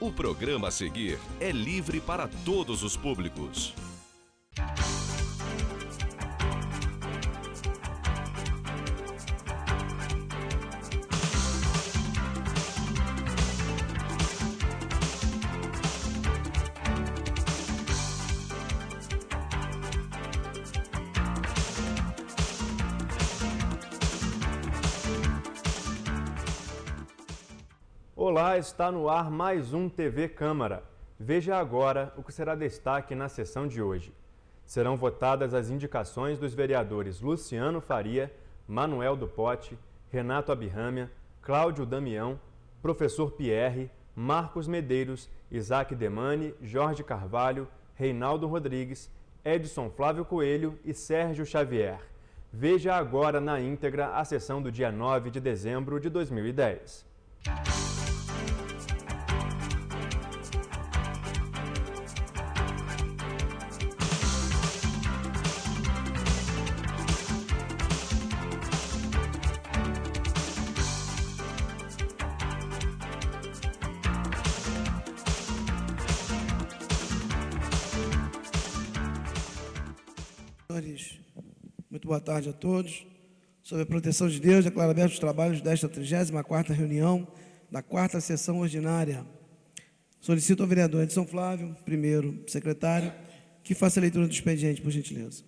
O programa a seguir é livre para todos os públicos. Olá, está no ar mais um TV Câmara. Veja agora o que será destaque na sessão de hoje. Serão votadas as indicações dos vereadores Luciano Faria, Manuel do Pote, Renato Abirrâmia, Cláudio Damião, Professor Pierre, Marcos Medeiros, Isaac Demani, Jorge Carvalho, Reinaldo Rodrigues, Edson Flávio Coelho e Sérgio Xavier. Veja agora na íntegra a sessão do dia 9 de dezembro de 2010. Muito boa tarde a todos. Sob a proteção de Deus, declaro abertos os trabalhos desta 34ª reunião da 4ª sessão ordinária. Solicito ao vereador Edson Flávio, primeiro secretário, que faça a leitura do expediente, por gentileza.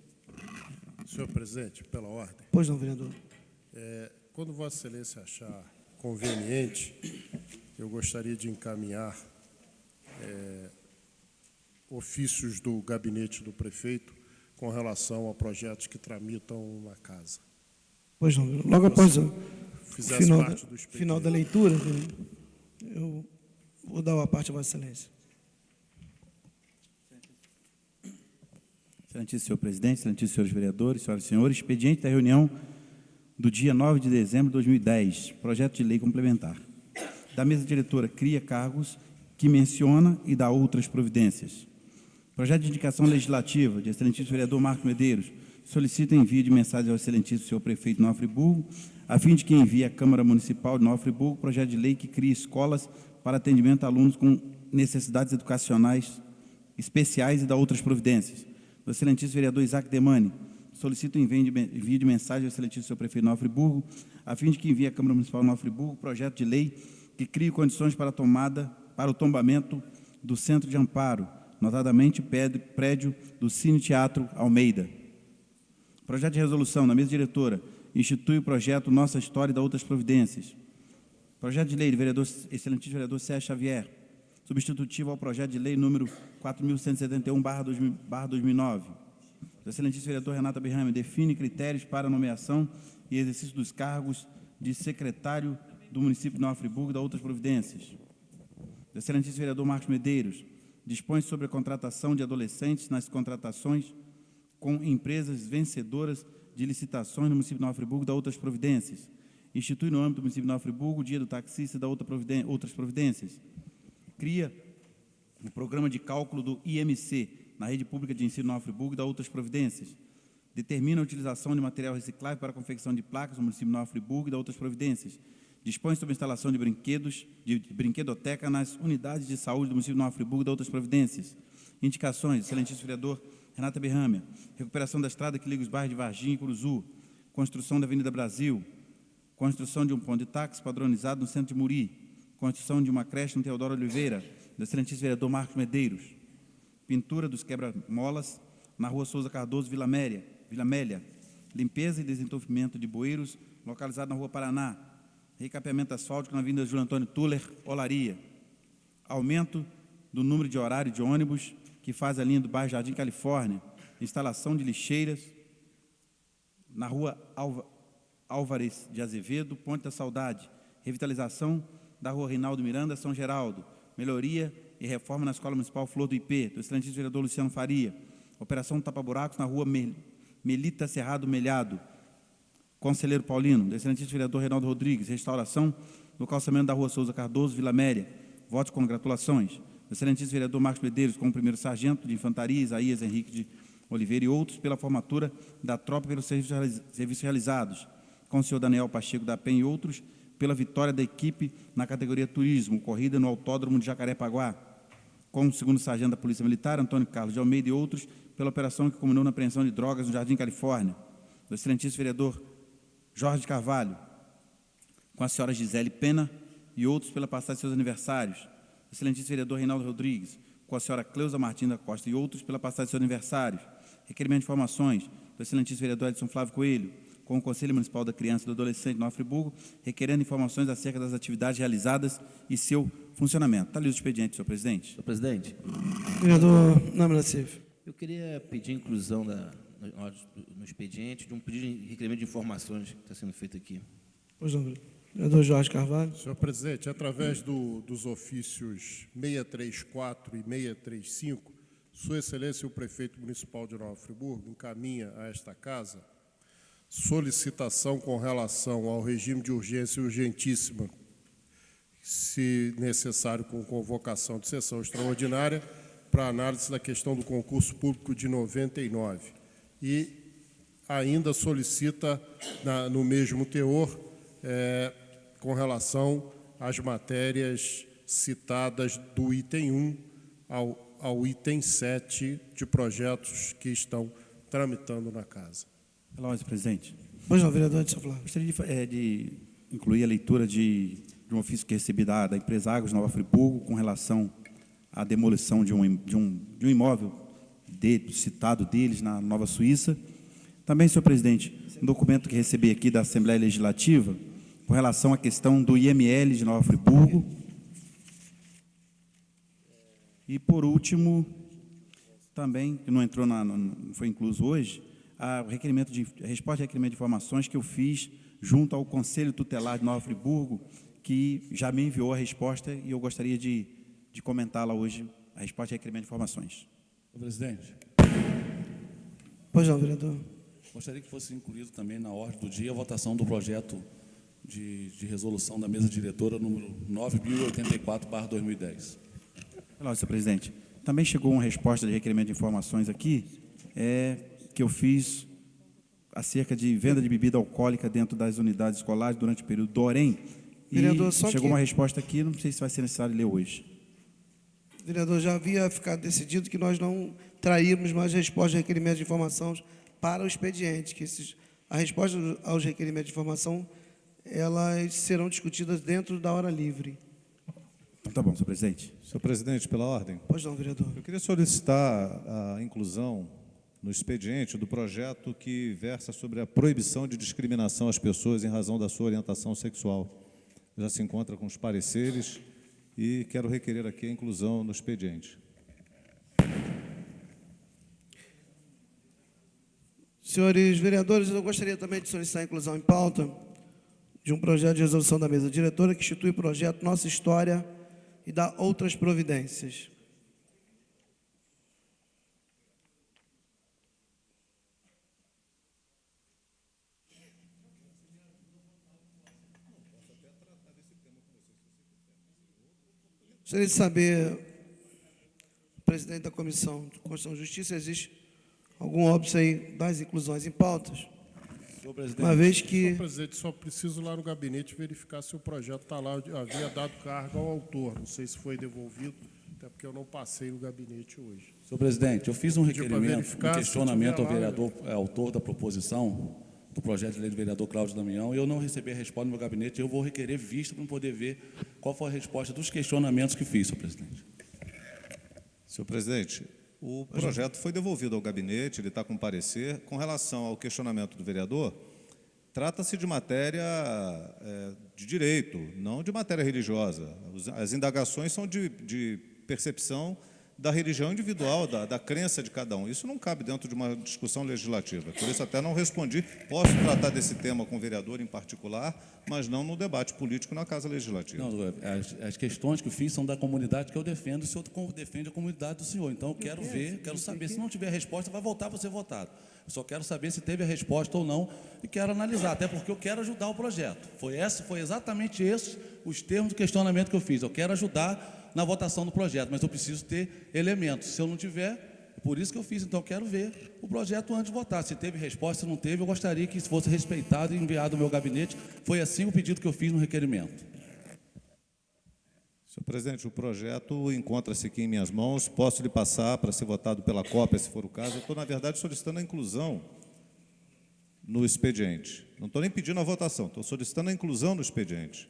Senhor presidente, pela ordem. Pois não, vereador. Quando Vossa Excelência achar conveniente, eu gostaria de encaminhar ofícios do gabinete do prefeito com relação a projetos que tramitam na casa. Pois não, logo após o final da leitura, eu vou dar uma parte a Vossa Excelência. Excelentíssimo senhor presidente, excelentíssimos senhores vereadores, senhoras e senhores, expediente da reunião do dia 9 de dezembro de 2010, projeto de lei complementar. Da mesa diretora cria cargos que menciona e dá outras providências. Projeto de indicação legislativa de excelentíssimo vereador Marcos Medeiros solicita envio de mensagem ao excelentíssimo senhor prefeito de Nova Friburgo, a fim de que envie à Câmara Municipal de Nova Friburgo projeto de lei que cria escolas para atendimento a alunos com necessidades educacionais especiais e dá outras providências. Do excelentíssimo vereador Isaac Demani solicita envio de mensagem ao excelentíssimo senhor prefeito de Nova Friburgo, a fim de que envie à Câmara Municipal de Nova Friburgo projeto de lei que crie condições para o tombamento do Centro de Amparo, notadamente prédio do Cine Teatro Almeida. Projeto de resolução, na mesa diretora, institui o projeto Nossa História e dá outras providências. Projeto de lei do excelentíssimo vereador Sérgio Xavier, substitutivo ao projeto de lei número 4.171/2009. Do excelentíssimo vereador Renato Abirrâmia, define critérios para a nomeação e exercício dos cargos de secretário do município de Nova Friburgo e dá outras providências. Do excelentíssimo vereador Marcos Medeiros, dispõe sobre a contratação de adolescentes nas contratações com empresas vencedoras de licitações no município de Nova Friburgo e dá outras providências. Institui no âmbito do município de Nova Friburgo o dia do taxista e dá outras providências. Cria o programa de cálculo do IMC na rede pública de ensino de Nova Friburgo e dá outras providências. Determina a utilização de material reciclável para a confecção de placas no município de Nova Friburgo e dá outras providências. Dispõe sobre a instalação de brinquedoteca nas unidades de saúde do município de Nova Friburgo e dá outras providências. Indicações, excelentíssimo vereador Renato Abirrâmia, recuperação da estrada que liga os bairros de Varginha e Curuzu, construção da Avenida Brasil, construção de um ponto de táxi padronizado no centro de Muri, construção de uma creche no Teodoro Oliveira, do excelentíssimo vereador Marcos Medeiros, pintura dos quebra-molas na Rua Souza Cardoso, Vila Amélia, limpeza e desentupimento de bueiros localizado na Rua Paraná, recapeamento asfáltico na Avenida Júlio Antônio Tuller, Olaria, aumento do número de horário de ônibus que faz a linha do bairro Jardim Califórnia, instalação de lixeiras na Rua Álvares de Azevedo, Ponte da Saudade, revitalização da Rua Reinaldo Miranda, São Geraldo, melhoria e reforma na Escola Municipal Flor do IP, do excelentíssimo vereador Luciano Faria, operação tapa-buracos na Rua Melita Cerrado Melhado, Conselheiro Paulino, do excelentíssimo vereador Reinaldo Rodrigues, restauração do calçamento da Rua Souza Cardoso, Vila Amélia, votos com congratulações. Do excelentíssimo vereador Marcos Medeiros, como primeiro sargento de infantaria, Isaías Henrique de Oliveira e outros, pela formatura da tropa pelos serviços realizados. Com o senhor Daniel Pacheco da Penha e outros, pela vitória da equipe na categoria Turismo, corrida no Autódromo de Jacarepaguá, com o segundo sargento da Polícia Militar, Antônio Carlos de Almeida, e outros, pela operação que culminou na apreensão de drogas no Jardim Califórnia, do excelentíssimo vereador Jorge Carvalho, com a senhora Gisele Pena, e outros pela passagem de seus aniversários, do excelentíssimo vereador Reinaldo Rodrigues, com a senhora Cleusa Martins da Costa, e outros pela passagem de seus aniversários. Requerimento de informações do excelentíssimo vereador Edson Flávio Coelho, com o Conselho Municipal da Criança e do Adolescente de Nova Friburgo, requerendo informações acerca das atividades realizadas e seu funcionamento. Está ali o expediente, senhor presidente. Senhor presidente, Vereador Nami Nassif. eu queria pedir a inclusão no expediente de um pedido de requerimento de informações que está sendo feito aqui. Pois não, vereador Jorge Carvalho. Senhor presidente, através dos ofícios 634 e 635, Sua Excelência o Prefeito Municipal de Nova Friburgo encaminha a esta Casa solicitação com relação ao regime de urgência urgentíssima, se necessário com convocação de sessão extraordinária, para análise da questão do concurso público de 99. E ainda solicita, no mesmo teor, com relação às matérias citadas do item 1 ao item 7 de projetos que estão tramitando na Casa. Pela ordem, presidente. Pois não, vereador Edson Flávio. Gostaria de incluir a leitura de um ofício que recebi da empresa Agros Nova Friburgo com relação à demolição de um imóvel citado deles na Nova Suíça. Também, senhor presidente, um documento que recebi aqui da Assembleia Legislativa com relação à questão do IML de Nova Friburgo. E, por último, também, que não entrou não foi incluso hoje, a resposta de requerimento de informações que eu fiz junto ao Conselho Tutelar de Nova Friburgo, que já me enviou a resposta e eu gostaria de comentá-la hoje, a resposta de requerimento de informações. Senhor presidente, Pois não, vereador. gostaria que fosse incluído também na ordem do dia a votação do projeto de resolução da mesa diretora número 9.084/2010. Olá, senhor presidente. Também chegou uma resposta de requerimento de informações aqui, que eu fiz acerca de venda de bebida alcoólica dentro das unidades escolares durante o período do OREM. E Vereador, só chegou que- uma resposta aqui, não sei se vai ser necessário ler hoje. Vereador, já havia ficado decidido que nós não traímos mais respostas de requerimentos de informação para o expediente, que a resposta aos requerimentos de informação, elas serão discutidas dentro da hora livre. Então, tá bom, senhor presidente. Senhor presidente, pela ordem, Pois não, vereador. eu queria solicitar a inclusão no expediente do projeto que versa sobre a proibição de discriminação às pessoas em razão da sua orientação sexual. Já se encontra com os pareceres e quero requerer aqui a inclusão no expediente. Senhores vereadores, eu gostaria também de solicitar a inclusão em pauta de um projeto de resolução da mesa diretora que institui o projeto Nossa História e dá outras providências. Gostaria de saber, presidente da Comissão de Constituição e Justiça, existe algum óbice aí das inclusões em pautas? Senhor presidente, Uma vez que... Senhor presidente, só preciso lá no gabinete verificar se o projeto está lá. Eu havia dado carga ao autor, não sei se foi devolvido, até porque eu não passei no gabinete hoje. senhor presidente, eu fiz um Pediu para requerimento, verificar, um questionamento se ao tiver lá, vereador, autor da proposição do projeto de lei do vereador Cláudio Damião, e eu não recebi a resposta no meu gabinete, eu vou requerer vista para poder ver qual foi a resposta dos questionamentos que fiz, senhor presidente. Senhor presidente, o projeto foi devolvido ao gabinete, ele está com parecer. Com relação ao questionamento do vereador, trata-se de matéria de direito, não de matéria religiosa. As indagações são de percepção da religião individual, da crença de cada um. Isso não cabe dentro de uma discussão legislativa. Por isso até não respondi. Posso tratar desse tema com o vereador em particular, mas não no debate político na Casa Legislativa. Não, as questões que eu fiz são da comunidade que eu defendo, o senhor defende a comunidade do senhor. Então, eu quero ver, quero saber. Se não tiver resposta, vai voltar para ser votado. Eu só quero saber se teve a resposta ou não e quero analisar, até porque eu quero ajudar o projeto. Foi exatamente esses os termos do questionamento que eu fiz. Eu quero ajudar na votação do projeto, mas eu preciso ter elementos. Se eu não tiver, Por isso que eu fiz. Então, eu quero ver o projeto antes de votar. Se teve resposta, se não teve, eu gostaria que fosse respeitado e enviado ao meu gabinete. Foi assim o pedido que eu fiz no requerimento. Senhor presidente, o projeto encontra-se aqui em minhas mãos. Posso lhe passar para ser votado pela cópia, se for o caso. Eu estou, na verdade, solicitando a inclusão no expediente. Não estou nem pedindo a votação, estou solicitando a inclusão no expediente.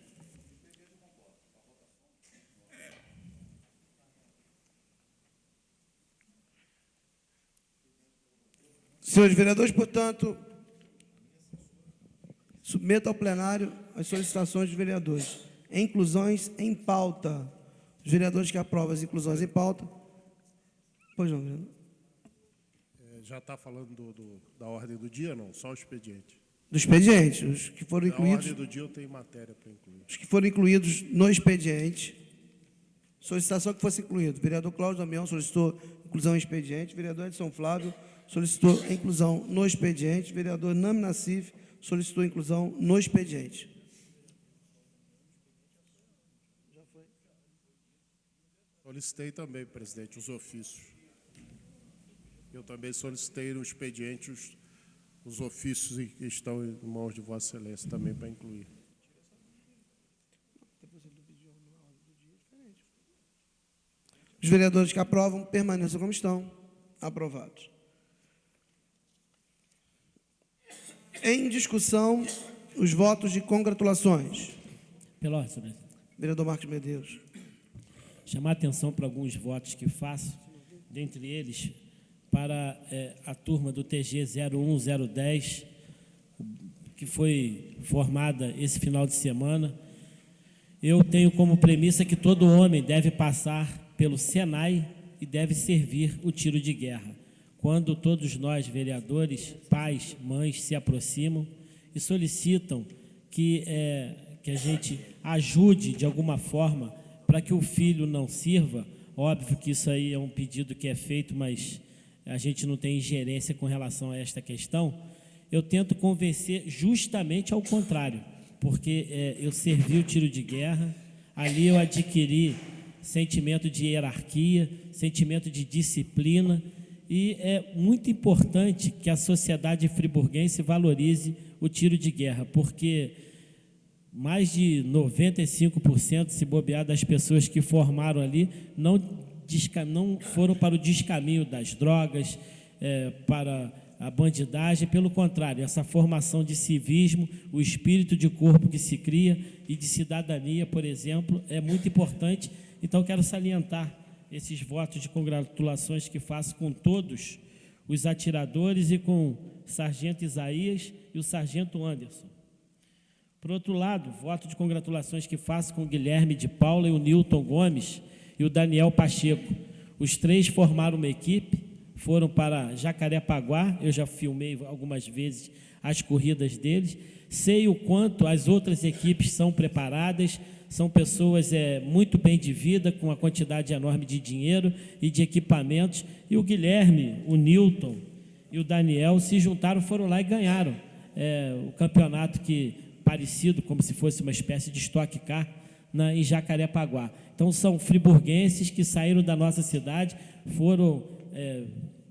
Senhores vereadores, portanto, submeto ao plenário as solicitações dos vereadores. Inclusões em pauta. Os vereadores que aprovam as inclusões em pauta. Pois não, vereador. Já está falando da ordem do dia, não? Só o expediente. Do expediente, os que foram incluídos. Na ordem do dia eu tenho matéria para incluir. Os que foram incluídos no expediente. Solicitação que fosse incluído. O vereador Cláudio Damião solicitou inclusão em expediente. O vereador Edson Flávio solicitou a inclusão no expediente. O vereador Nami Nassif solicitou a inclusão no expediente. Solicitei também, presidente, os ofícios. Eu também solicitei no expediente os ofícios que estão em mãos de Vossa Excelência também para incluir. Os vereadores que aprovam permaneçam como estão. Aprovados. Em discussão, os votos de congratulações. Pela ordem, senhor presidente. Vereador Marcos Medeiros. Chamar a atenção para alguns votos que faço, dentre eles, para a turma do TG 01010, que foi formada esse final de semana. Eu tenho como premissa que todo homem deve passar pelo Senai e deve servir o tiro de guerra. Quando todos nós, vereadores, pais, mães, se aproximam e solicitam que a gente ajude de alguma forma para que o filho não sirva, óbvio que isso aí é um pedido que é feito, mas a gente não tem ingerência com relação a esta questão, eu tento convencer justamente ao contrário, porque eu servi o tiro de guerra, ali eu adquiri sentimento de hierarquia, sentimento de disciplina, e é muito importante que a sociedade friburguense valorize o tiro de guerra, porque mais de 95%, se bobear, das pessoas que formaram ali não foram para o descaminho das drogas, para a bandidagem. Pelo contrário, essa formação de civismo, o espírito de corpo que se cria e de cidadania, por exemplo, é muito importante. Então, quero salientar esses votos de congratulações que faço com todos os atiradores e com o sargento Isaías e o sargento Anderson. Por outro lado, voto de congratulações que faço com o Guilherme de Paula e o Nilton Gomes e o Daniel Pacheco. Os três formaram uma equipe, foram para Jacarepaguá, eu já filmei algumas vezes as corridas deles, sei o quanto as outras equipes são preparadas, são pessoas muito bem de vida, com uma quantidade enorme de dinheiro e de equipamentos, e o Guilherme, o Nilton e o Daniel se juntaram, foram lá e ganharam o campeonato parecido, como se fosse uma espécie de Stock Car, em Jacarepaguá. Então, são friburguenses que saíram da nossa cidade, foram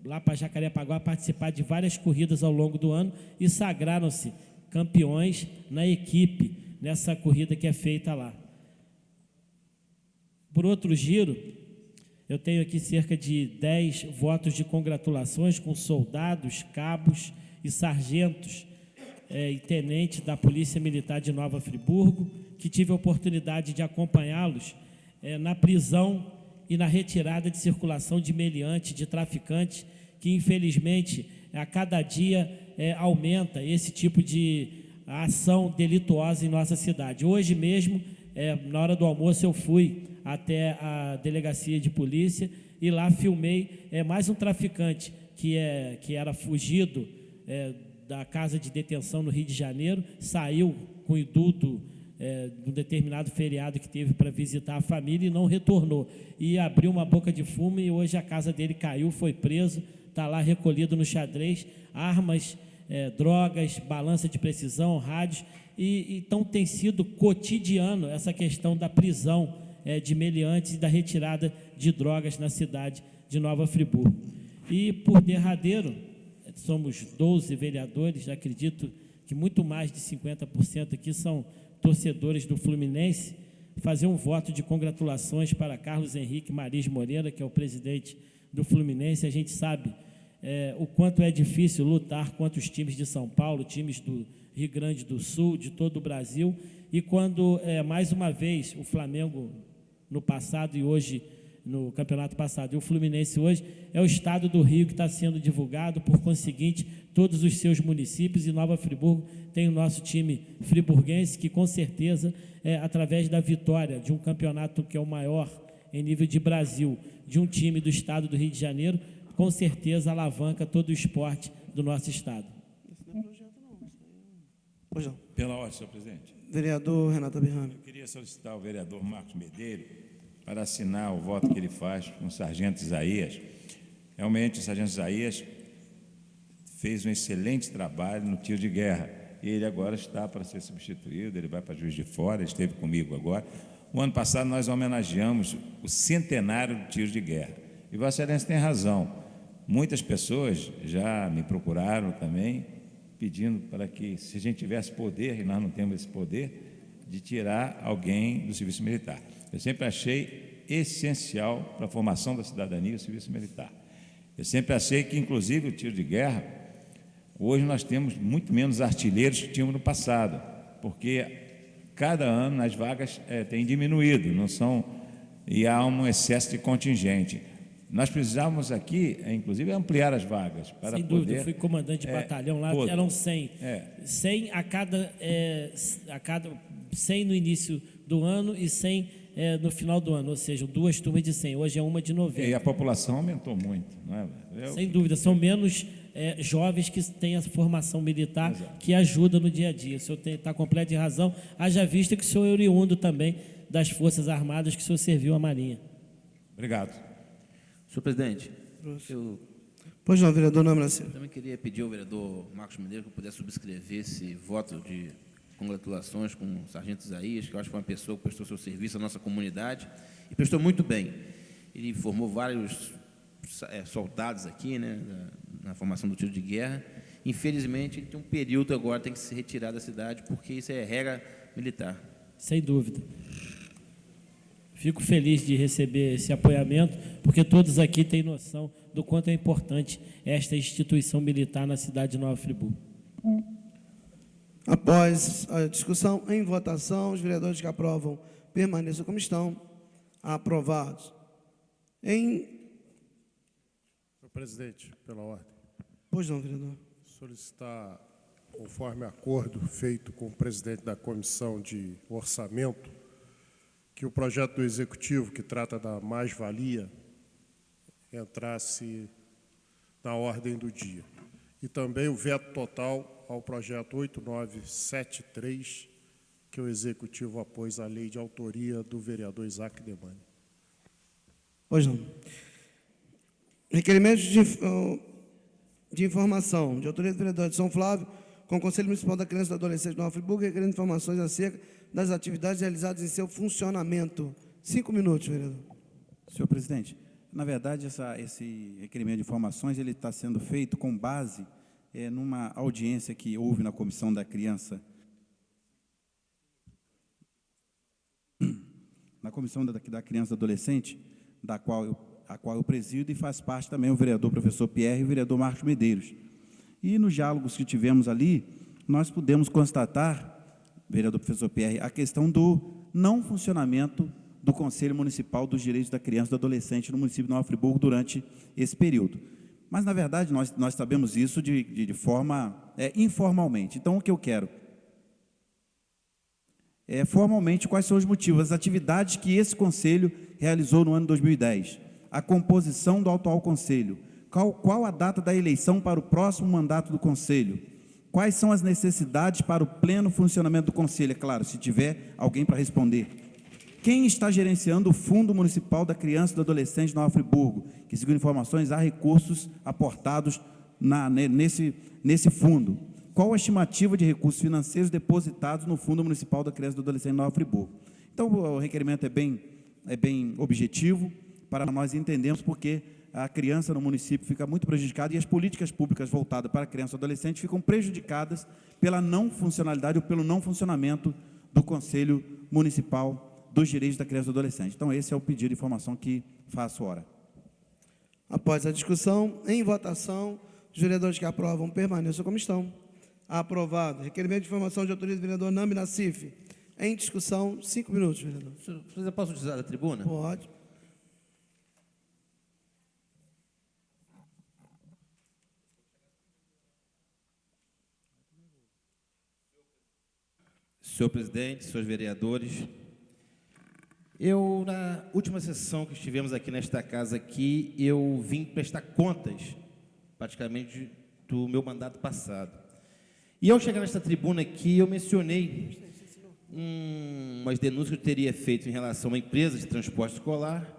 lá para Jacarepaguá participar de várias corridas ao longo do ano e sagraram-se campeões na equipe, nessa corrida que é feita lá. Por outro giro, eu tenho aqui cerca de 10 votos de congratulações com soldados, cabos e sargentos e tenentes da Polícia Militar de Nova Friburgo, que tive a oportunidade de acompanhá-los na prisão e na retirada de circulação de meliantes, de traficantes, que infelizmente a cada dia aumenta esse tipo de ação delituosa em nossa cidade. Hoje mesmo, na hora do almoço, eu fui até a delegacia de polícia e lá filmei mais um traficante que era fugido da casa de detenção no Rio de Janeiro, saiu com indulto de um determinado feriado que teve para visitar a família e não retornou. E abriu uma boca de fumo e hoje a casa dele caiu, foi preso, está lá recolhido no xadrez, armas, drogas, balança de precisão, rádios, então tem sido cotidiano essa questão da prisão de meliantes e da retirada de drogas na cidade de Nova Friburgo. E, por derradeiro, somos 12 vereadores, acredito que muito mais de 50% aqui são torcedores do Fluminense, fazer um voto de congratulações para Carlos Henrique Maris Moreira, que é o presidente do Fluminense. A gente sabe o quanto é difícil lutar contra os times de São Paulo, times do Rio Grande do Sul, de todo o Brasil, e quando, mais uma vez, o Flamengo no passado e hoje, no campeonato passado, e o Fluminense hoje, é o estado do Rio que está sendo divulgado, por conseguinte, todos os seus municípios, e Nova Friburgo tem o nosso time friburguense, que com certeza, através da vitória de um campeonato que é o maior em nível de Brasil, de um time do estado do Rio de Janeiro, com certeza alavanca todo o esporte do nosso estado. Pois não. Pela ordem, senhor presidente. Vereador Renata Birrame. Eu queria solicitar ao vereador Marcos Medeiros para assinar o voto que ele faz com o sargento Isaías. Realmente, o sargento Isaías fez um excelente trabalho no tiro de guerra. E ele agora está para ser substituído, ele vai para Juiz de Fora, ele esteve comigo agora. O ano passado nós homenageamos o centenário do tiro de guerra. E Vossa Excelência tem razão. Muitas pessoas já me procuraram também, pedindo para que, se a gente tivesse poder, e nós não temos esse poder, de tirar alguém do serviço militar. Eu sempre achei essencial para a formação da cidadania o serviço militar. Eu sempre achei que, inclusive, o tiro de guerra, hoje nós temos muito menos artilheiros que tínhamos no passado, porque cada ano as vagas têm diminuído, não são, e há um excesso de contingente. Nós precisávamos aqui, inclusive, ampliar as vagas para Sem dúvida, eu fui comandante de batalhão lá, eram 100. 100 a cada 100 no início do ano e 100 no final do ano, ou seja, 2 turmas de 100, hoje é uma de 90. E a população aumentou muito, não é? Sem dúvida, são menos jovens que têm a formação militar. Exato. Que ajuda no dia a dia. O senhor está completo de razão, haja vista que o senhor é oriundo também das Forças Armadas, que o senhor serviu à Marinha. Obrigado. Senhor presidente, Pois não, vereador Namraci. eu também queria pedir ao vereador Marcos Medeiros que eu pudesse subscrever esse voto de congratulações com o sargento Isaías, que eu acho que foi uma pessoa que prestou seu serviço à nossa comunidade e prestou muito bem. Ele formou vários soldados aqui, né, na formação do tiro de guerra. Infelizmente, ele tem um período agora, tem que se retirar da cidade, porque isso é regra militar. Sem dúvida. Fico feliz de receber esse apoiamento, porque todos aqui têm noção do quanto é importante esta instituição militar na cidade de Nova Friburgo. Após a discussão, em votação, os vereadores que aprovam permaneçam como estão. Aprovados. Senhor presidente, pela ordem. Pois não, vereador. Solicitar, conforme acordo feito com o presidente da Comissão de Orçamento, que o projeto do Executivo, que trata da mais-valia, entrasse na ordem do dia. E também o veto total ao projeto 8973, que o Executivo apôs à lei de autoria do vereador Isaac Demani. Pois não. Requerimento de informação de autoria do vereador de São Flávio, com o Conselho Municipal da Criança e do Adolescente de Nova Friburgo, requerendo informações acerca das atividades realizadas em seu funcionamento. 5 minutos, vereador. Senhor presidente, na verdade, esse requerimento de informações ele está sendo feito com base numa audiência que houve na Comissão da Criança, na Comissão da Criança e do Adolescente, a qual eu presido, e faz parte também o vereador professor Pierre e o vereador Marcos Medeiros. E nos diálogos que tivemos ali, nós pudemos constatar, vereador professor Pierre, a questão do não funcionamento do Conselho Municipal dos Direitos da Criança e do Adolescente no município de Nova Friburgo durante esse período. Mas, na verdade, nós sabemos isso de forma informalmente. Então, o que eu quero formalmente, quais são os motivos, as atividades que esse Conselho realizou no ano 2010, a composição do atual Conselho, qual a data da eleição para o próximo mandato do Conselho, quais são as necessidades para o pleno funcionamento do Conselho, é claro, se tiver alguém para responder. Quem está gerenciando o Fundo Municipal da Criança e do Adolescente de Nova Friburgo, que, segundo informações, há recursos aportados nesse fundo. Qual a estimativa de recursos financeiros depositados no Fundo Municipal da Criança e do Adolescente de Nova Friburgo? Então, o requerimento é bem objetivo, para nós entendermos porque a criança no município fica muito prejudicada e as políticas públicas voltadas para a criança e adolescente ficam prejudicadas pela não funcionalidade ou pelo não funcionamento do Conselho Municipal dos Direitos da Criança e do Adolescente. Então, esse é o pedido de informação que faço ora. Após a discussão, em votação, os vereadores que aprovam permaneçam como estão. Aprovado. Requerimento de informação de autoria do vereador Nami Nassif. Em discussão, 5 minutos, vereador. Senhor, posso utilizar a tribuna? Pode. Senhor presidente, senhores vereadores, eu, na última sessão que estivemos aqui nesta casa aqui, eu vim prestar contas, praticamente, do meu mandato passado. E ao chegar nesta tribuna aqui, eu mencionei umas denúncias que eu teria feito em relação a uma empresa de transporte escolar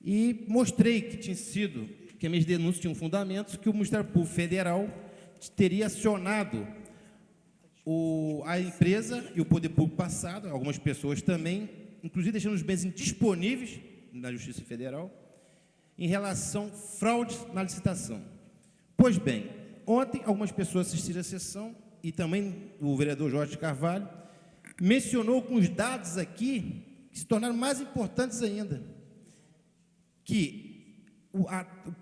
e mostrei que tinha sido, que as minhas denúncias tinham fundamentos, que o Ministério Público Federal teria acionado a empresa e o poder público passado, algumas pessoas também, inclusive deixando os bens indisponíveis na Justiça Federal, em relação a fraudes na licitação. Pois bem, ontem algumas pessoas assistiram à sessão, e também o vereador Jorge Carvalho, mencionou com os dados aqui, que se tornaram mais importantes ainda, que o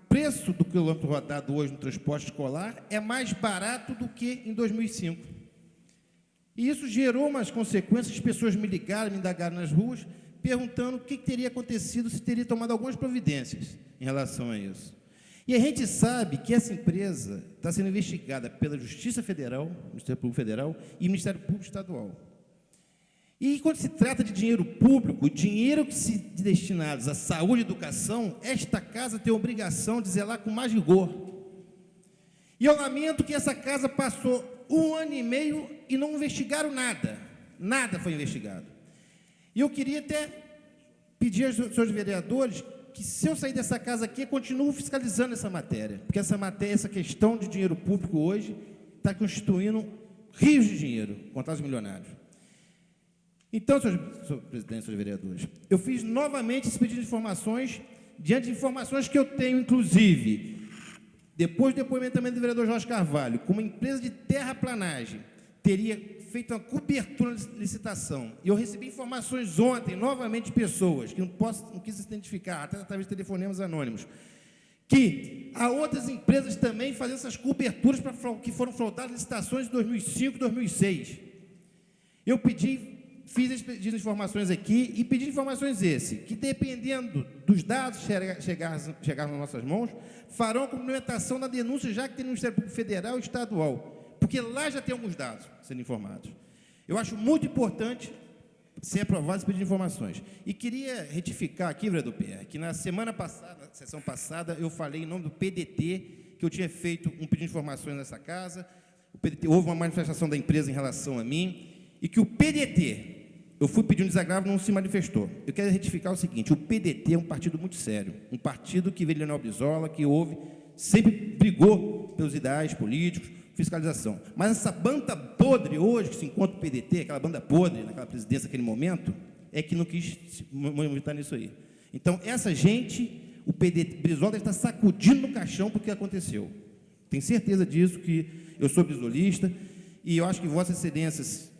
preço do quilômetro rodado hoje no transporte escolar é mais barato do que em 2005. E isso gerou umas consequências, as pessoas me ligaram, me indagaram nas ruas, perguntando o que teria acontecido, se teria tomado algumas providências em relação a isso. E a gente sabe que essa empresa está sendo investigada pela Justiça Federal, Ministério Público Federal e Ministério Público Estadual. E quando se trata de dinheiro público, dinheiro que se destinados à saúde e educação, esta casa tem a obrigação de zelar com mais rigor. E eu lamento que essa casa passou 1 ano e meio e não investigaram nada. Nada foi investigado. E eu queria até pedir aos senhores vereadores que, se eu sair dessa casa aqui, eu continuo fiscalizando essa matéria. Porque essa matéria, essa questão de dinheiro público hoje, está constituindo rios de dinheiro, contratos milionários. Então, senhor presidente, senhores vereadores, eu fiz novamente esse pedido de informações, diante de informações que eu tenho, inclusive, depois do depoimento também do vereador Jorge Carvalho, como empresa de terraplanagem teria feito uma cobertura de licitação, e eu recebi informações ontem, novamente, de pessoas, que não quis se identificar, até através de telefonemas anônimos, que há outras empresas também fazendo essas coberturas que foram fraudadas licitações de 2005 e 2006. Eu fiz esse pedido de informações aqui e pedi informações que, dependendo dos dados chegarem nas nossas mãos, farão a complementação da denúncia já que tem no Ministério Público Federal e Estadual, porque lá já tem alguns dados sendo informados. Eu acho muito importante ser aprovado esse pedido de informações. E queria retificar aqui, vereador Pierre, que na semana passada, na sessão passada, eu falei em nome do PDT, que eu tinha feito um pedido de informações nessa casa, o PDT, houve uma manifestação da empresa em relação a mim, e que o PDT, eu fui pedir um desagravo, não se manifestou. Eu quero retificar o seguinte: o PDT é um partido muito sério, um partido que veio Leonel Brizola, que sempre brigou pelos ideais políticos, fiscalização. Mas essa banda podre hoje, que se encontra o PDT, aquela banda podre, naquela presidência, naquele momento, é que não quis se movimentar nisso aí. Então, essa gente, o PDT, Brizola está sacudindo no caixão porque aconteceu. Tenho certeza disso, que eu sou brizolista, e eu acho que Vossas Excelências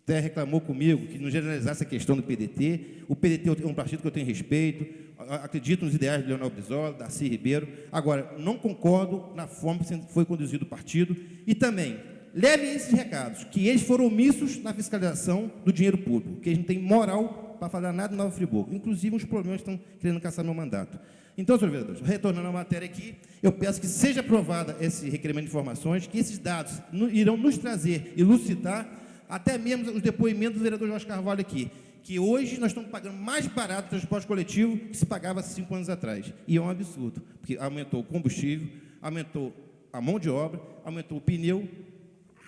até reclamou comigo que não generalizasse a questão do PDT. O PDT é um partido que eu tenho respeito, acredito nos ideais de Leonel Brizola, Darcy Ribeiro. Agora, não concordo na forma que foi conduzido o partido. E também, levem esses recados, que eles foram omissos na fiscalização do dinheiro público, que eles não têm moral para falar nada em Nova Friburgo, inclusive uns problemas que estão querendo caçar meu mandato. Então, senhor vereador, retornando à matéria aqui, eu peço que seja aprovada esse requerimento de informações, que esses dados irão nos trazer, elucidar, até mesmo os depoimentos do vereador Jorge Carvalho aqui, que hoje nós estamos pagando mais barato o transporte coletivo que se pagava 5 anos atrás. E é um absurdo, porque aumentou o combustível, aumentou a mão de obra, aumentou o pneu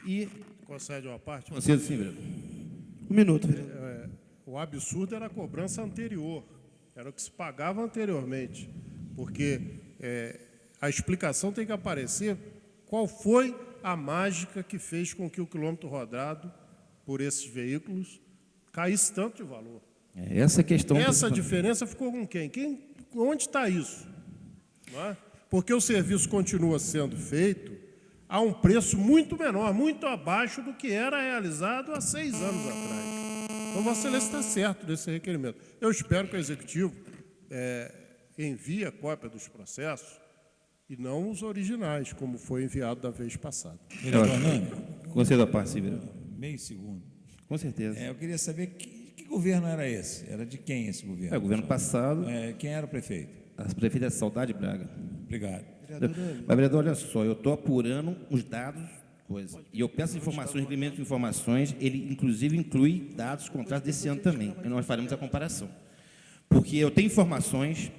e... Concede uma parte? Concedo sim, vereador. 1 minuto, vereador. O absurdo era a cobrança anterior, era o que se pagava anteriormente, porque a explicação tem que aparecer qual foi a mágica que fez com que o quilômetro rodado por esses veículos caísse tanto de valor. Essa questão... Essa diferença ficou com quem? Onde está isso? não é? Porque o serviço continua sendo feito a um preço muito menor, muito abaixo do que era realizado há 6 anos atrás. Então, Vossa Excelência está certo nesse requerimento. Eu espero que o Executivo envie a cópia dos processos e não os originais, como foi enviado da vez passada. Vereador Nani, Concedo a parte, sim, vereador. meio segundo. Com certeza. Eu queria saber que governo era esse? Era de quem esse governo? É, o governo passado, Quem era o prefeito? a prefeita Saudade Braga. Obrigado. Mas, vereador, olha só, eu estou apurando os dados, e eu peço informações, requerimento de informações, ele inclusive inclui dados, contratos desse ano também, e nós faremos a comparação. Porque eu tenho informações,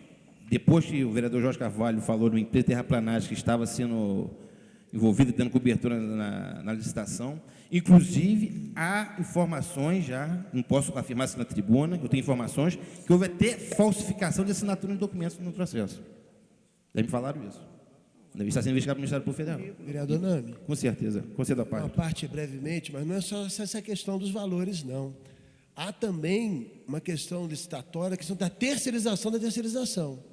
depois que o vereador Jorge Carvalho falou de uma empresa de terraplanagem que estava sendo envolvida e dando cobertura na licitação, inclusive há informações já, não posso afirmar isso na tribuna, eu tenho informações que houve até falsificação de assinatura de documentos no processo. Já me falaram isso. Deve estar sendo investigado pelo Ministério Público Federal. Vereador Nami. Com certeza. Concedo a parte. Uma parte brevemente, mas não é só essa questão dos valores, não. Há também uma questão licitatória, a questão da terceirização da terceirização.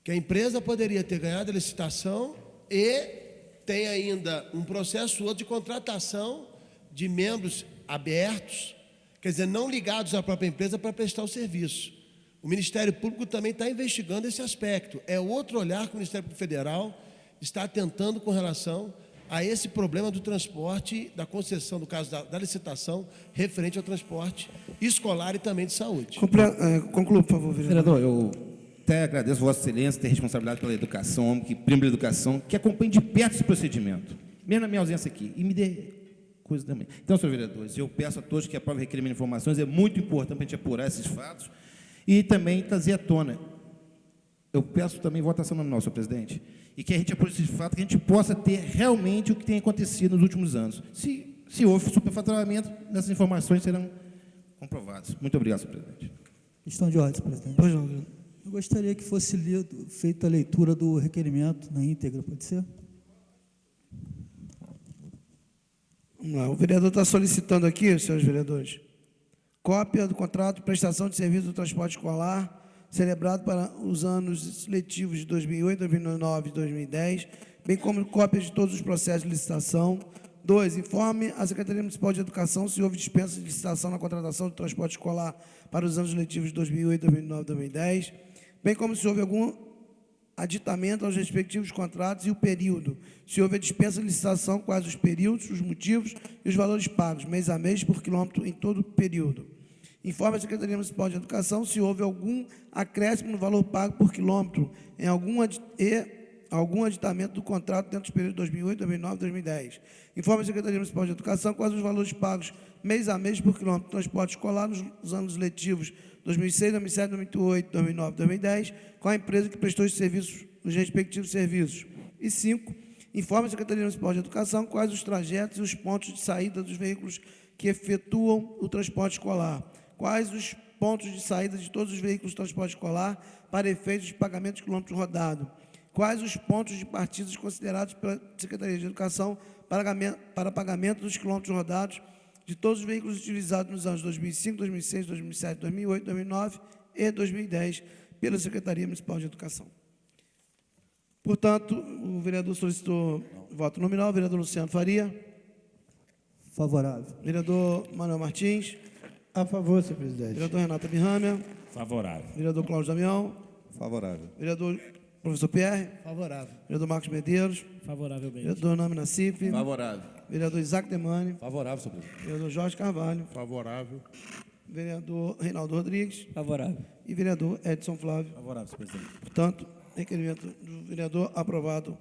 Que a empresa poderia ter ganhado a licitação e tem ainda um processo outro de contratação de membros abertos, quer dizer, não ligados à própria empresa para prestar o serviço. O Ministério Público também está investigando esse aspecto. É outro olhar que o Ministério Público Federal está atentando com relação a esse problema do transporte, da concessão, no caso da licitação, referente ao transporte escolar e também de saúde. Conclua, por favor, vereador. Vereador, eu até agradeço Vossa Excelência ter responsabilidade pela educação, que prima a educação, que acompanhe de perto esse procedimento, mesmo na minha ausência aqui, e me dê coisa também. Então, senhores vereadores, eu peço a todos que aprovem o requerimento de informações, é muito importante para a gente apurar esses fatos, e também trazer à tona. Eu peço também votação nominal, senhor presidente, e que a gente apure esse fato, que a gente possa ter realmente o que tem acontecido nos últimos anos. Se houve superfaturamento, essas informações serão comprovadas. Muito obrigado, senhor presidente. Questão de ordem, presidente. Pois não. Eu gostaria que fosse feita a leitura do requerimento na íntegra, pode ser? Vamos lá. O vereador está solicitando aqui, senhores vereadores, cópia do contrato de prestação de serviço do transporte escolar celebrado para os anos letivos de 2008, 2009 e 2010, bem como cópias de todos os processos de licitação. 2. Informe à Secretaria Municipal de Educação se houve dispensa de licitação na contratação do transporte escolar para os anos letivos de 2008, 2009 e 2010, bem como se houve algum aditamento aos respectivos contratos e o período, se houve a dispensa de licitação, quais os períodos, os motivos e os valores pagos, mês a mês, por quilômetro em todo o período. Informe a Secretaria Municipal de Educação se houve algum acréscimo no valor pago por quilômetro em algum aditamento do contrato dentro dos períodos 2008, 2009 e 2010. Informe a Secretaria Municipal de Educação quais os valores pagos mês a mês por quilômetro de transporte escolar nos anos letivos 2006, 2007, 2008, 2009 e 2010, com a empresa que prestou os respectivos serviços. E 5. Informe a Secretaria Municipal de Educação quais os trajetos e os pontos de saída dos veículos que efetuam o transporte escolar. Quais os pontos de saída de todos os veículos de transporte escolar para efeitos de pagamento de quilômetro rodado. Quais os pontos de partida considerados pela Secretaria de Educação para pagamento dos quilômetros rodados de todos os veículos utilizados nos anos 2005, 2006, 2007, 2008, 2009 e 2010 pela Secretaria Municipal de Educação. Portanto, o vereador solicitou voto nominal. Vereador Luciano Faria. Favorável. Vereador Manuel Martins. A favor, senhor presidente. Vereador Renata Birrâmia. Favorável. Vereador Cláudio Damião. Favorável. Vereador Professor Pierre. Favorável. Vereador Marcos Medeiros. Favoravelmente. Vereador Nami Nassif. Favorável. Vereador Isaac Demani. Favorável, senhor presidente. Vereador Jorge Carvalho. Favorável. Vereador Reinaldo Rodrigues. Favorável. E vereador Edson Flávio. Favorável, senhor presidente. Portanto, requerimento do vereador aprovado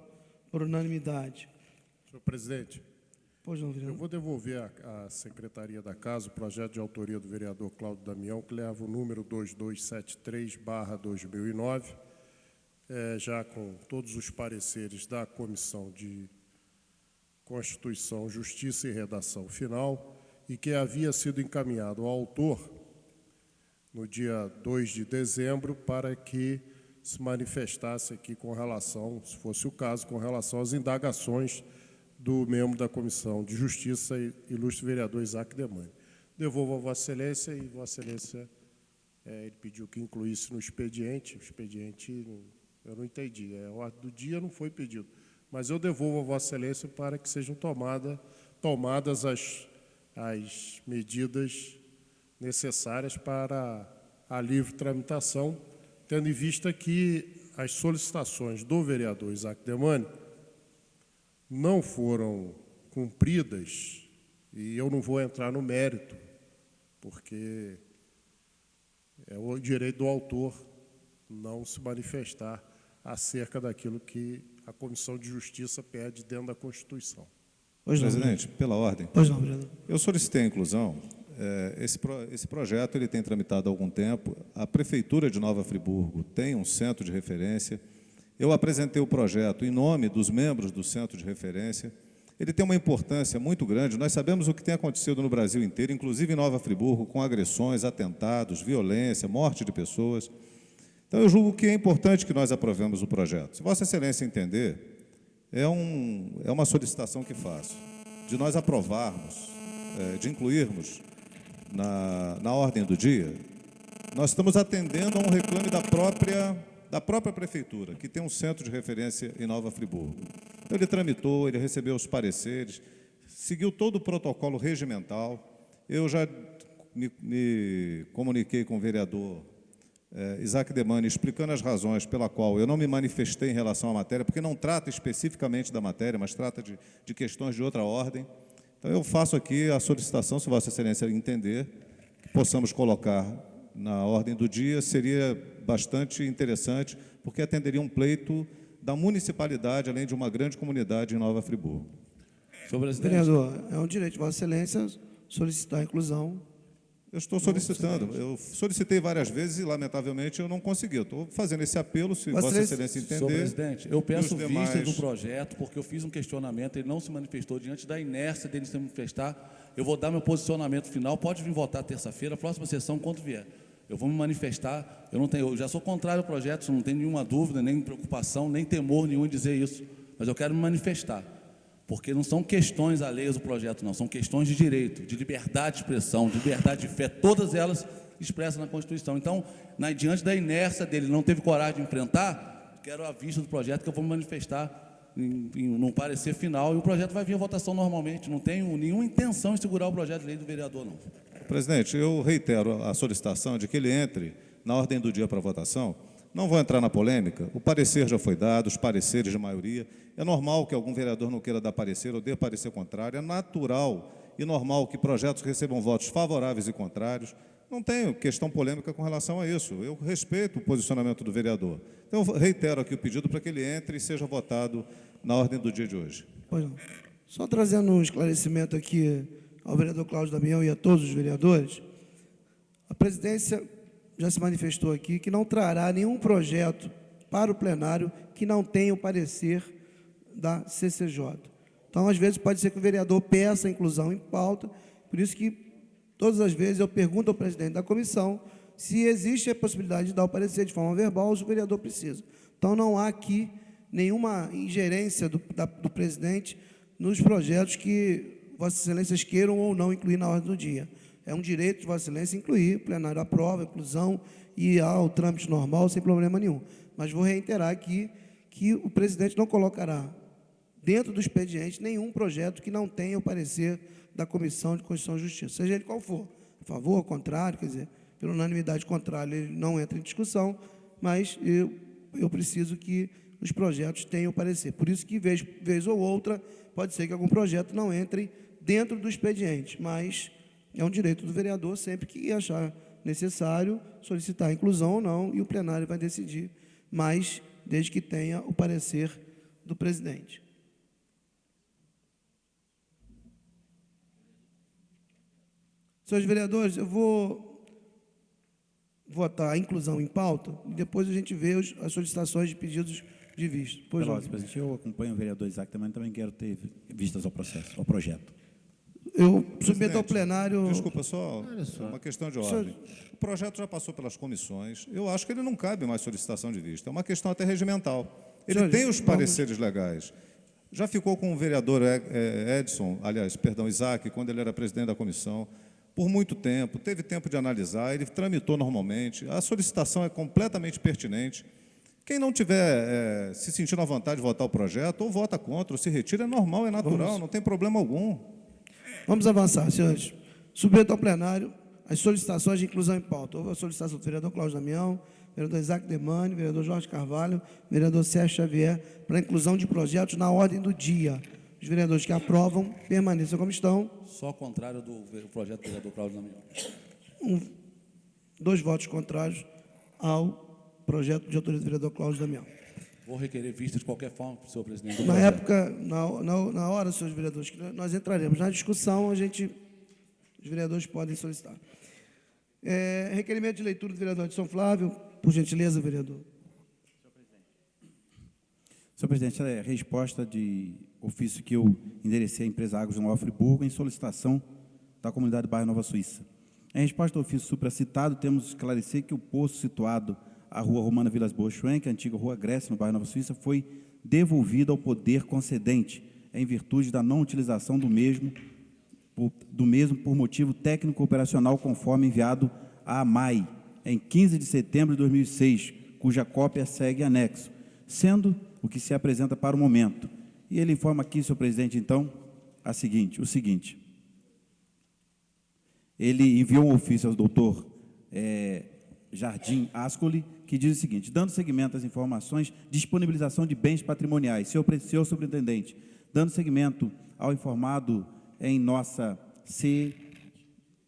por unanimidade. Senhor presidente, Pois não, eu vereador. vou devolver à Secretaria da Casa o projeto de autoria do vereador Cláudio Damião, que leva o número 2273/2009, já com todos os pareceres da Comissão de Constituição, Justiça e Redação Final, e que havia sido encaminhado ao autor no dia 2 de dezembro para que se manifestasse aqui com relação, se fosse o caso, com relação às indagações do membro da Comissão de Justiça, ilustre vereador Isaac Demani. Devolvo a Vossa Excelência e Vossa Excelência ele pediu que incluísse no expediente, o expediente Eu não entendi. A ordem do dia não foi pedido. Mas eu devolvo a Vossa Excelência para que sejam tomadas as medidas necessárias para a livre tramitação, tendo em vista que as solicitações do vereador Isaac Demani não foram cumpridas, e eu não vou entrar no mérito, porque é o direito do autor não se manifestar acerca daquilo que a Comissão de Justiça pede dentro da Constituição. Presidente, pela ordem, eu solicitei a inclusão. Esse projeto ele tem tramitado há algum tempo. A Prefeitura de Nova Friburgo tem um centro de referência. Eu apresentei o projeto em nome dos membros do centro de referência. Ele tem uma importância muito grande. Nós sabemos o que tem acontecido no Brasil inteiro, inclusive em Nova Friburgo, com agressões, atentados, violência, morte de pessoas. Então, eu julgo que é importante que nós aprovemos o projeto. Se Vossa Excelência entender, é uma solicitação que faço, de nós aprovarmos, de incluirmos na ordem do dia. Nós estamos atendendo a um reclame da própria Prefeitura, que tem um centro de referência em Nova Friburgo. Então, ele tramitou, ele recebeu os pareceres, seguiu todo o protocolo regimental. Eu já me comuniquei com o vereador Isaac Demani, explicando as razões pela qual eu não me manifestei em relação à matéria, porque não trata especificamente da matéria, mas trata de questões de outra ordem. Então, eu faço aqui a solicitação, se Vossa Excelência entender, que possamos colocar na ordem do dia, seria bastante interessante, porque atenderia um pleito da municipalidade, além de uma grande comunidade em Nova Friburgo. Senhor presidente. Vereador, é um direito de Vossa Excelência solicitar a inclusão. Eu estou solicitando. Eu solicitei várias vezes e, lamentavelmente, eu não consegui. Eu estou fazendo esse apelo, se Vossa Excelência entender. Senhor presidente, eu peço vistas do projeto, porque eu fiz um questionamento, ele não se manifestou diante da inércia dele se manifestar. Eu vou dar meu posicionamento final, pode vir votar terça-feira, próxima sessão, quando vier. Eu vou me manifestar, eu já sou contrário ao projeto, não tenho nenhuma dúvida, nem preocupação, nem temor nenhum em dizer isso, mas eu quero me manifestar. Porque não são questões alheias do projeto, não. São questões de direito, de liberdade de expressão, de liberdade de fé, todas elas expressas na Constituição. Então, diante da inércia dele, não teve coragem de enfrentar, quero a vista do projeto, que eu vou me manifestar num parecer final, e o projeto vai vir à votação normalmente. Não tenho nenhuma intenção de segurar o projeto de lei do vereador, não. Presidente, eu reitero a solicitação de que ele entre na ordem do dia para votação. Não vou entrar na polêmica, o parecer já foi dado, os pareceres de maioria. É normal que algum vereador não queira dar parecer ou dê parecer contrário, é natural e normal que projetos recebam votos favoráveis e contrários. Não tenho questão polêmica com relação a isso, eu respeito o posicionamento do vereador. Então, eu reitero aqui o pedido para que ele entre e seja votado na ordem do dia de hoje. Pois não. Só trazendo um esclarecimento aqui ao vereador Cláudio Damião e a todos os vereadores, a presidência já se manifestou aqui que não trará nenhum projeto para o plenário que não tenha o parecer da CCJ. Então, às vezes, pode ser que o vereador peça a inclusão em pauta, por isso que, todas as vezes, eu pergunto ao presidente da comissão se existe a possibilidade de dar o parecer de forma verbal ou se o vereador precisa. Então, não há aqui nenhuma ingerência do presidente nos projetos que Vossas Excelências queiram ou não incluir na ordem do dia. É um direito de Vossa Excelência incluir, o plenário aprova, a inclusão e ao trâmite normal, sem problema nenhum. Mas vou reiterar aqui que o presidente não colocará dentro do expediente nenhum projeto que não tenha o parecer da Comissão de Constituição e Justiça, seja ele qual for, a favor ou contrário, quer dizer, pela unanimidade contrária ele não entra em discussão, mas eu preciso que os projetos tenham o parecer. Por isso que, vez ou outra, pode ser que algum projeto não entre dentro do expediente, mas é um direito do vereador, sempre que achar necessário, solicitar a inclusão ou não, e o plenário vai decidir, mas desde que tenha o parecer do presidente. Senhores vereadores, eu vou votar a inclusão em pauta e depois a gente vê as solicitações de pedidos de vista. Pois não. Presidente, eu acompanho o vereador Isaac também quero ter vistas ao processo, ao projeto. Eu submeto ao plenário... Desculpa, só uma questão de ordem. O projeto já passou pelas comissões. Eu acho que ele não cabe mais solicitação de vista. É uma questão até regimental. Ele tem os pareceres legais. Já ficou com o vereador Isaac, quando ele era presidente da comissão, por muito tempo, teve tempo de analisar, ele tramitou normalmente. A solicitação é completamente pertinente. Quem não tiver se sentindo à vontade de votar o projeto, ou vota contra, ou se retira, é normal, é natural, não tem problema algum. Vamos avançar, senhores. Submeto ao plenário as solicitações de inclusão em pauta. Houve a solicitação do vereador Cláudio Damião, vereador Isaac Demani, vereador Jorge Carvalho, vereador Sérgio Xavier, para a inclusão de projetos na ordem do dia. Os vereadores que aprovam, permaneçam como estão. Só contrário do projeto do vereador Cláudio Damião. 2 votos contrários ao projeto de autoria do vereador Cláudio Damião. Vou requerer vista de qualquer forma, senhor presidente. Na época, na hora, senhores vereadores, que nós entraremos na discussão, os vereadores podem solicitar. Requerimento de leitura do vereador Edson Flávio, por gentileza, vereador. Senhor presidente, é a resposta de ofício que eu enderecei à empresa Águas de Nova Friburgo em solicitação da comunidade do bairro Nova Suíça. Em resposta ao ofício supracitado, temos de esclarecer que o poço situado à rua Romana Vilas Boas Schwenk, antiga rua Grécia, no bairro Nova Suíça, foi devolvido ao poder concedente, em virtude da não utilização do mesmo por motivo técnico-operacional, conforme enviado à AMAI, em 15 de setembro de 2006, cuja cópia segue anexo, sendo o que se apresenta para o momento. E ele informa aqui, senhor presidente, então, o seguinte. Ele enviou um ofício ao doutor Jardim Ascoli, que diz o seguinte: dando seguimento às informações, disponibilização de bens patrimoniais. Senhor superintendente, dando seguimento ao informado em nossa C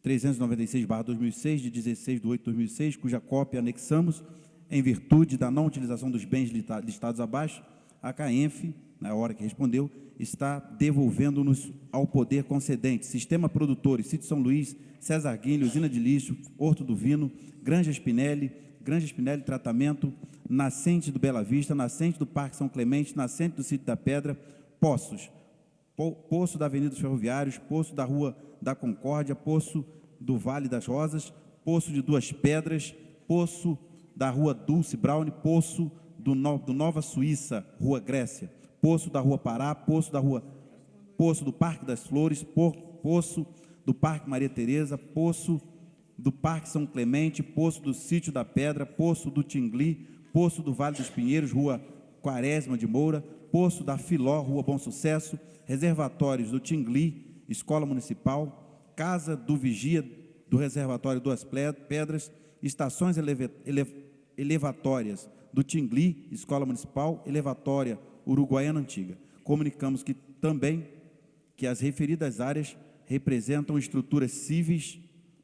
396/2006, de 16 de 8 de 2006, cuja cópia anexamos, em virtude da não utilização dos bens listados abaixo, a CAENF, na hora que respondeu, está devolvendo-nos ao poder concedente, Sistema Produtores, Sítio São Luís, César Guinle, Usina de Lixo, Horto do Vino, Granja Spinelli Tratamento, Nascente do Bela Vista, Nascente do Parque São Clemente, Nascente do Sítio da Pedra, Poços, Poço da Avenida dos Ferroviários, Poço da Rua da Concórdia, Poço do Vale das Rosas, Poço de Duas Pedras, Poço da Rua Dulce Brown, Poço do Nova Suíça, Rua Grécia, Poço da Rua Pará, Poço do Parque das Flores, Poço do Parque Maria Tereza, Poço do Parque São Clemente, Poço do Sítio da Pedra, Poço do Tingli, Poço do Vale dos Pinheiros, Rua Quaresma de Moura, Poço da Filó, Rua Bom Sucesso, reservatórios do Tingli, Escola Municipal, Casa do Vigia do Reservatório Duas Pedras, estações elevatórias do Tingli, Escola Municipal, elevatória Uruguaiana Antiga. Comunicamos que também que as referidas áreas representam estruturas cíveis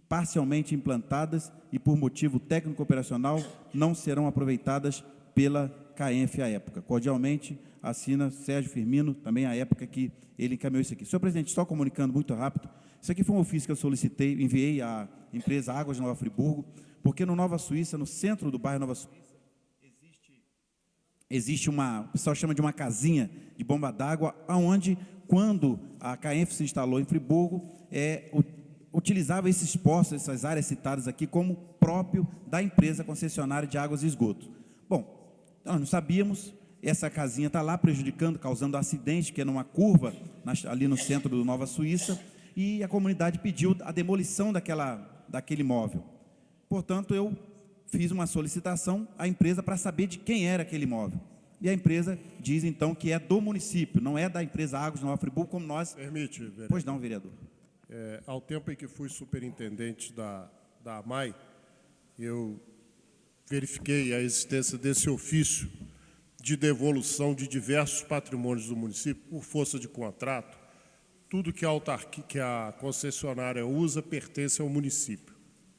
parcialmente implantadas e, por motivo técnico-operacional, não serão aproveitadas pela CAENF à época. Cordialmente, assina Sérgio Firmino, também à época que ele encaminhou isso aqui. Senhor presidente, só comunicando muito rápido, isso aqui foi um ofício que eu solicitei, enviei à empresa Águas de Nova Friburgo, porque no Nova Suíça, no centro do bairro Nova Suíça, existe o pessoal chama de uma casinha de bomba d'água, onde, quando a CAENF se instalou em Friburgo, utilizava esses postos, essas áreas citadas aqui, como próprio da empresa concessionária de águas e esgotos. Bom, nós não sabíamos, essa casinha está lá prejudicando, causando acidente, que é numa curva, ali no centro do Nova Suíça, e a comunidade pediu a demolição daquele imóvel. Portanto, eu fiz uma solicitação à empresa para saber de quem era aquele imóvel. E a empresa diz, então, que é do município, não é da empresa Águas de Nova Friburgo, como nós... Permite, vereador. Pois não, vereador. Ao tempo em que fui superintendente da AMAI, eu verifiquei a existência desse ofício de devolução de diversos patrimônios do município por força de contrato. Tudo que a concessionária usa pertence ao município,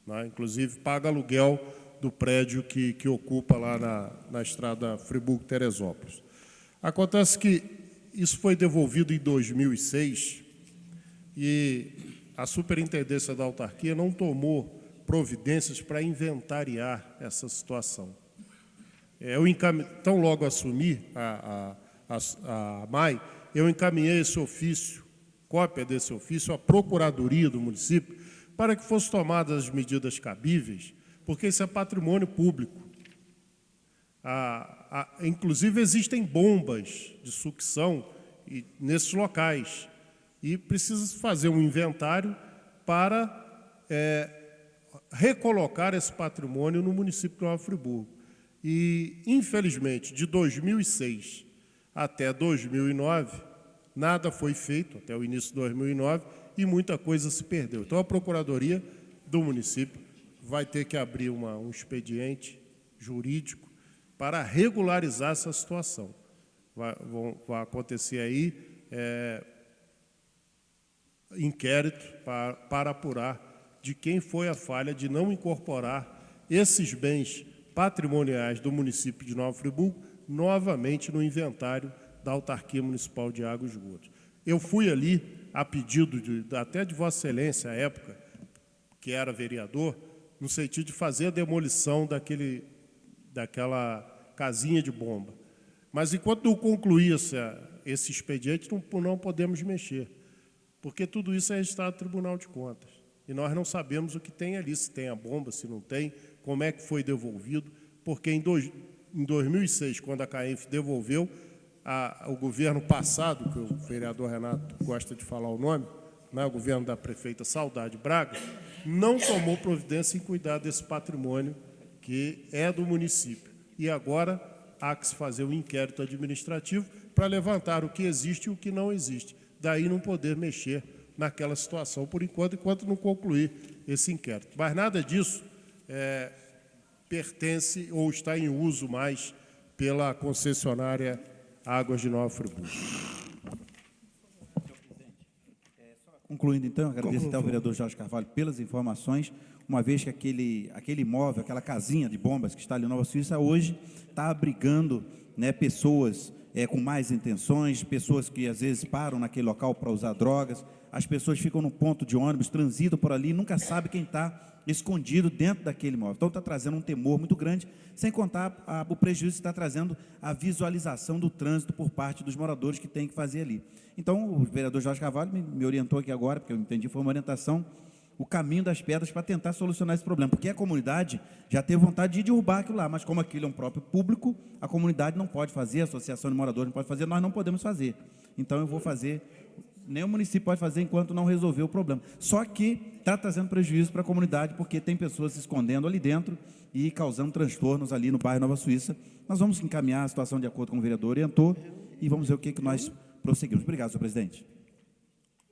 né? Inclusive paga aluguel do prédio que ocupa lá na estrada Friburgo-Teresópolis. Acontece que isso foi devolvido em 2006 e a superintendência da autarquia não tomou providências para inventariar essa situação. Tão logo assumi a AMAI, eu encaminhei esse ofício, cópia desse ofício, à Procuradoria do município, para que fossem tomadas as medidas cabíveis, porque isso é patrimônio público. Inclusive, existem bombas de sucção nesses locais, e precisa fazer um inventário para recolocar esse patrimônio no município de Nova Friburgo. E, infelizmente, de 2006 até 2009, nada foi feito, até o início de 2009, e muita coisa se perdeu. Então, a Procuradoria do município vai ter que abrir um expediente jurídico para regularizar essa situação. Vai acontecer aí inquérito para apurar de quem foi a falha de não incorporar esses bens patrimoniais do município de Nova Friburgo novamente no inventário da Autarquia Municipal de Água e Esgotos. Eu fui ali, a pedido até de Vossa Excelência, à época, que era vereador, no sentido de fazer a demolição daquela casinha de bomba. Mas, enquanto não concluir esse expediente, não podemos mexer, porque tudo isso é registrado no Tribunal de Contas. E nós não sabemos o que tem ali, se tem a bomba, se não tem, como é que foi devolvido, porque em 2006, quando a CAENF devolveu, o governo passado, que o vereador Renato gosta de falar o nome, né, o governo da prefeita Saudade Braga, não tomou providência em cuidar desse patrimônio que é do município. E agora há que se fazer um inquérito administrativo para levantar o que existe e o que não existe. Daí não poder mexer naquela situação, por enquanto não concluir esse inquérito. Mas nada disso pertence ou está em uso mais pela concessionária Águas de Nova Friburgo. Concluindo, então, eu agradeço até ao vereador Jorge Carvalho pelas informações, uma vez que aquele imóvel, aquela casinha de bombas que está ali em Nova Suíça, hoje está abrigando, né, pessoas com más intenções, pessoas que às vezes param naquele local para usar drogas, as pessoas ficam no ponto de ônibus, transitam por ali, nunca sabe quem está escondido dentro daquele imóvel. Então, está trazendo um temor muito grande, sem contar o prejuízo que está trazendo a visualização do trânsito por parte dos moradores que tem que fazer ali. Então, o vereador Jorge Carvalho me orientou aqui agora, porque eu entendi, foi uma orientação, o caminho das pedras para tentar solucionar esse problema, porque a comunidade já teve vontade de derrubar aquilo lá, mas como aquilo é um próprio público, a comunidade não pode fazer, a associação de moradores não pode fazer, nós não podemos fazer. Então, eu vou fazer, nem o município pode fazer enquanto não resolver o problema. Só que está trazendo prejuízo para a comunidade, porque tem pessoas se escondendo ali dentro e causando transtornos ali no bairro Nova Suíça. Nós vamos encaminhar a situação de acordo com o vereador orientou e vamos ver o que nós prosseguimos. Obrigado, senhor presidente.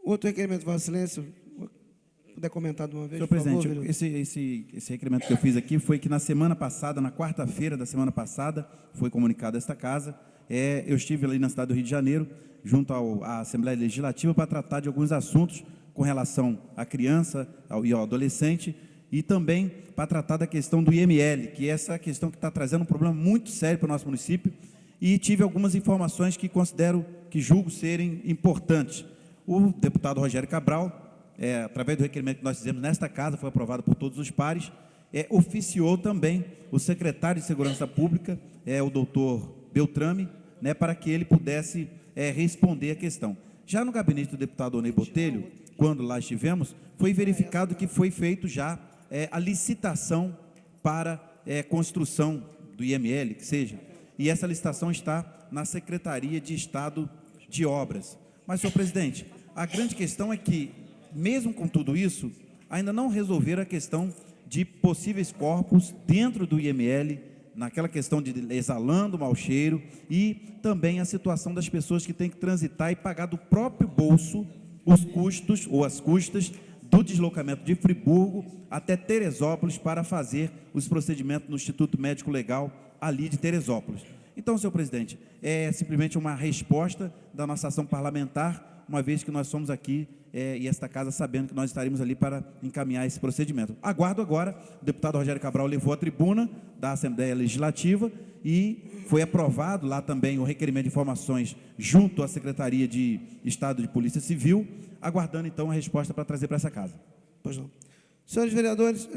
Outro requerimento, Vossa Excelência, puder comentar de uma vez, senhor por presidente, favor, esse requerimento que eu fiz aqui foi que na semana passada, na quarta-feira da semana passada, foi comunicado a esta casa, eu estive ali na cidade do Rio de Janeiro, junto à Assembleia Legislativa, para tratar de alguns assuntos com relação à criança e ao adolescente, e também para tratar da questão do IML, que é essa questão que está trazendo um problema muito sério para o nosso município, e tive algumas informações que julgo serem importantes. O deputado Rogério Cabral, através do requerimento que nós fizemos nesta casa, foi aprovado por todos os pares, oficiou também o secretário de Segurança Pública, o doutor Beltrame, né, para que ele pudesse responder a questão. Já no gabinete do deputado Onei Botelho, quando lá estivemos, foi verificado que foi feito já a licitação para construção do IML, que seja, e essa licitação está na Secretaria de Estado de Obras. Mas, senhor presidente, a grande questão é que, mesmo com tudo isso, ainda não resolveram a questão de possíveis corpos dentro do IML, naquela questão de exalando mau cheiro, e também a situação das pessoas que têm que transitar e pagar do próprio bolso os custos ou as custas do deslocamento de Friburgo até Teresópolis para fazer os procedimentos no Instituto Médico Legal ali de Teresópolis. Então, senhor presidente, é simplesmente uma resposta da nossa ação parlamentar, uma vez que nós somos aqui e esta casa sabendo que nós estaremos ali para encaminhar esse procedimento. Aguardo agora, o deputado Rogério Cabral levou à tribuna da Assembleia Legislativa e foi aprovado lá também o requerimento de informações junto à Secretaria de Estado de Polícia Civil, aguardando então a resposta para trazer para essa casa. Pois não. Senhores vereadores,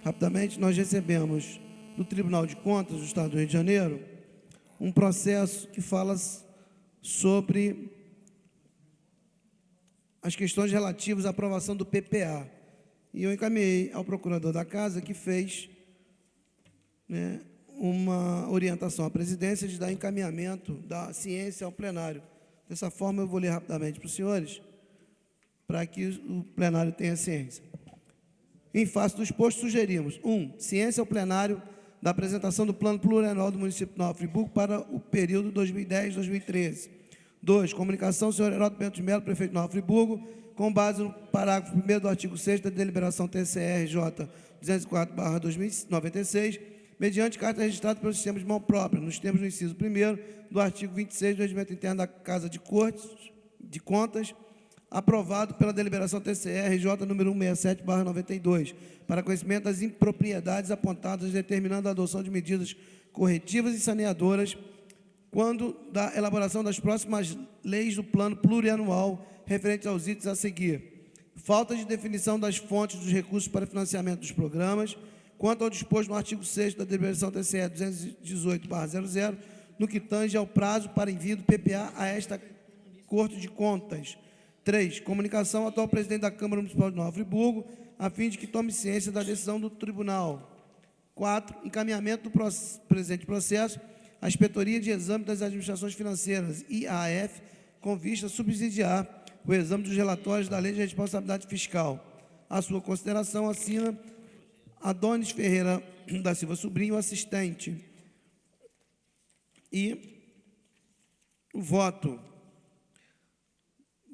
rapidamente, nós recebemos do Tribunal de Contas do Estado do Rio de Janeiro um processo que fala sobre as questões relativas à aprovação do PPA. E eu encaminhei ao procurador da Casa, que fez, né, uma orientação à presidência de dar encaminhamento da ciência ao plenário. Dessa forma, eu vou ler rapidamente para os senhores, para que o plenário tenha ciência. Em face do exposto, sugerimos: 1. Ciência ao plenário da apresentação do Plano Plurianual do município de Nova Friburgo para o período 2010-2013. 2. Comunicação do senhor Heródoto Bento de Mello, prefeito de Nova Friburgo, com base no parágrafo 1º do artigo 6º da deliberação TCE-RJ 204/96, mediante carta registrada pelo sistema de mão própria, nos termos do inciso 1º do artigo 26 do Regimento Interno da Casa de Contas, aprovado pela deliberação TCE-RJ número 167/92, para conhecimento das impropriedades apontadas, determinando a adoção de medidas corretivas e saneadoras quando da elaboração das próximas leis do plano plurianual referentes aos itens a seguir. Falta de definição das fontes dos recursos para financiamento dos programas, quanto ao disposto no artigo 6º da deliberação TCE 218/00, no que tange ao prazo para envio do PPA a esta Corte de Contas. 3. Comunicação ao atual presidente da Câmara Municipal de Nova Friburgo, a fim de que tome ciência da decisão do tribunal. 4. Encaminhamento do presente processo à Inspetoria de Exame das Administrações Financeiras, IAF, com vista a subsidiar o exame dos relatórios da Lei de Responsabilidade Fiscal. À sua consideração, assina Adonis Ferreira da Silva Sobrinho, assistente. E o voto.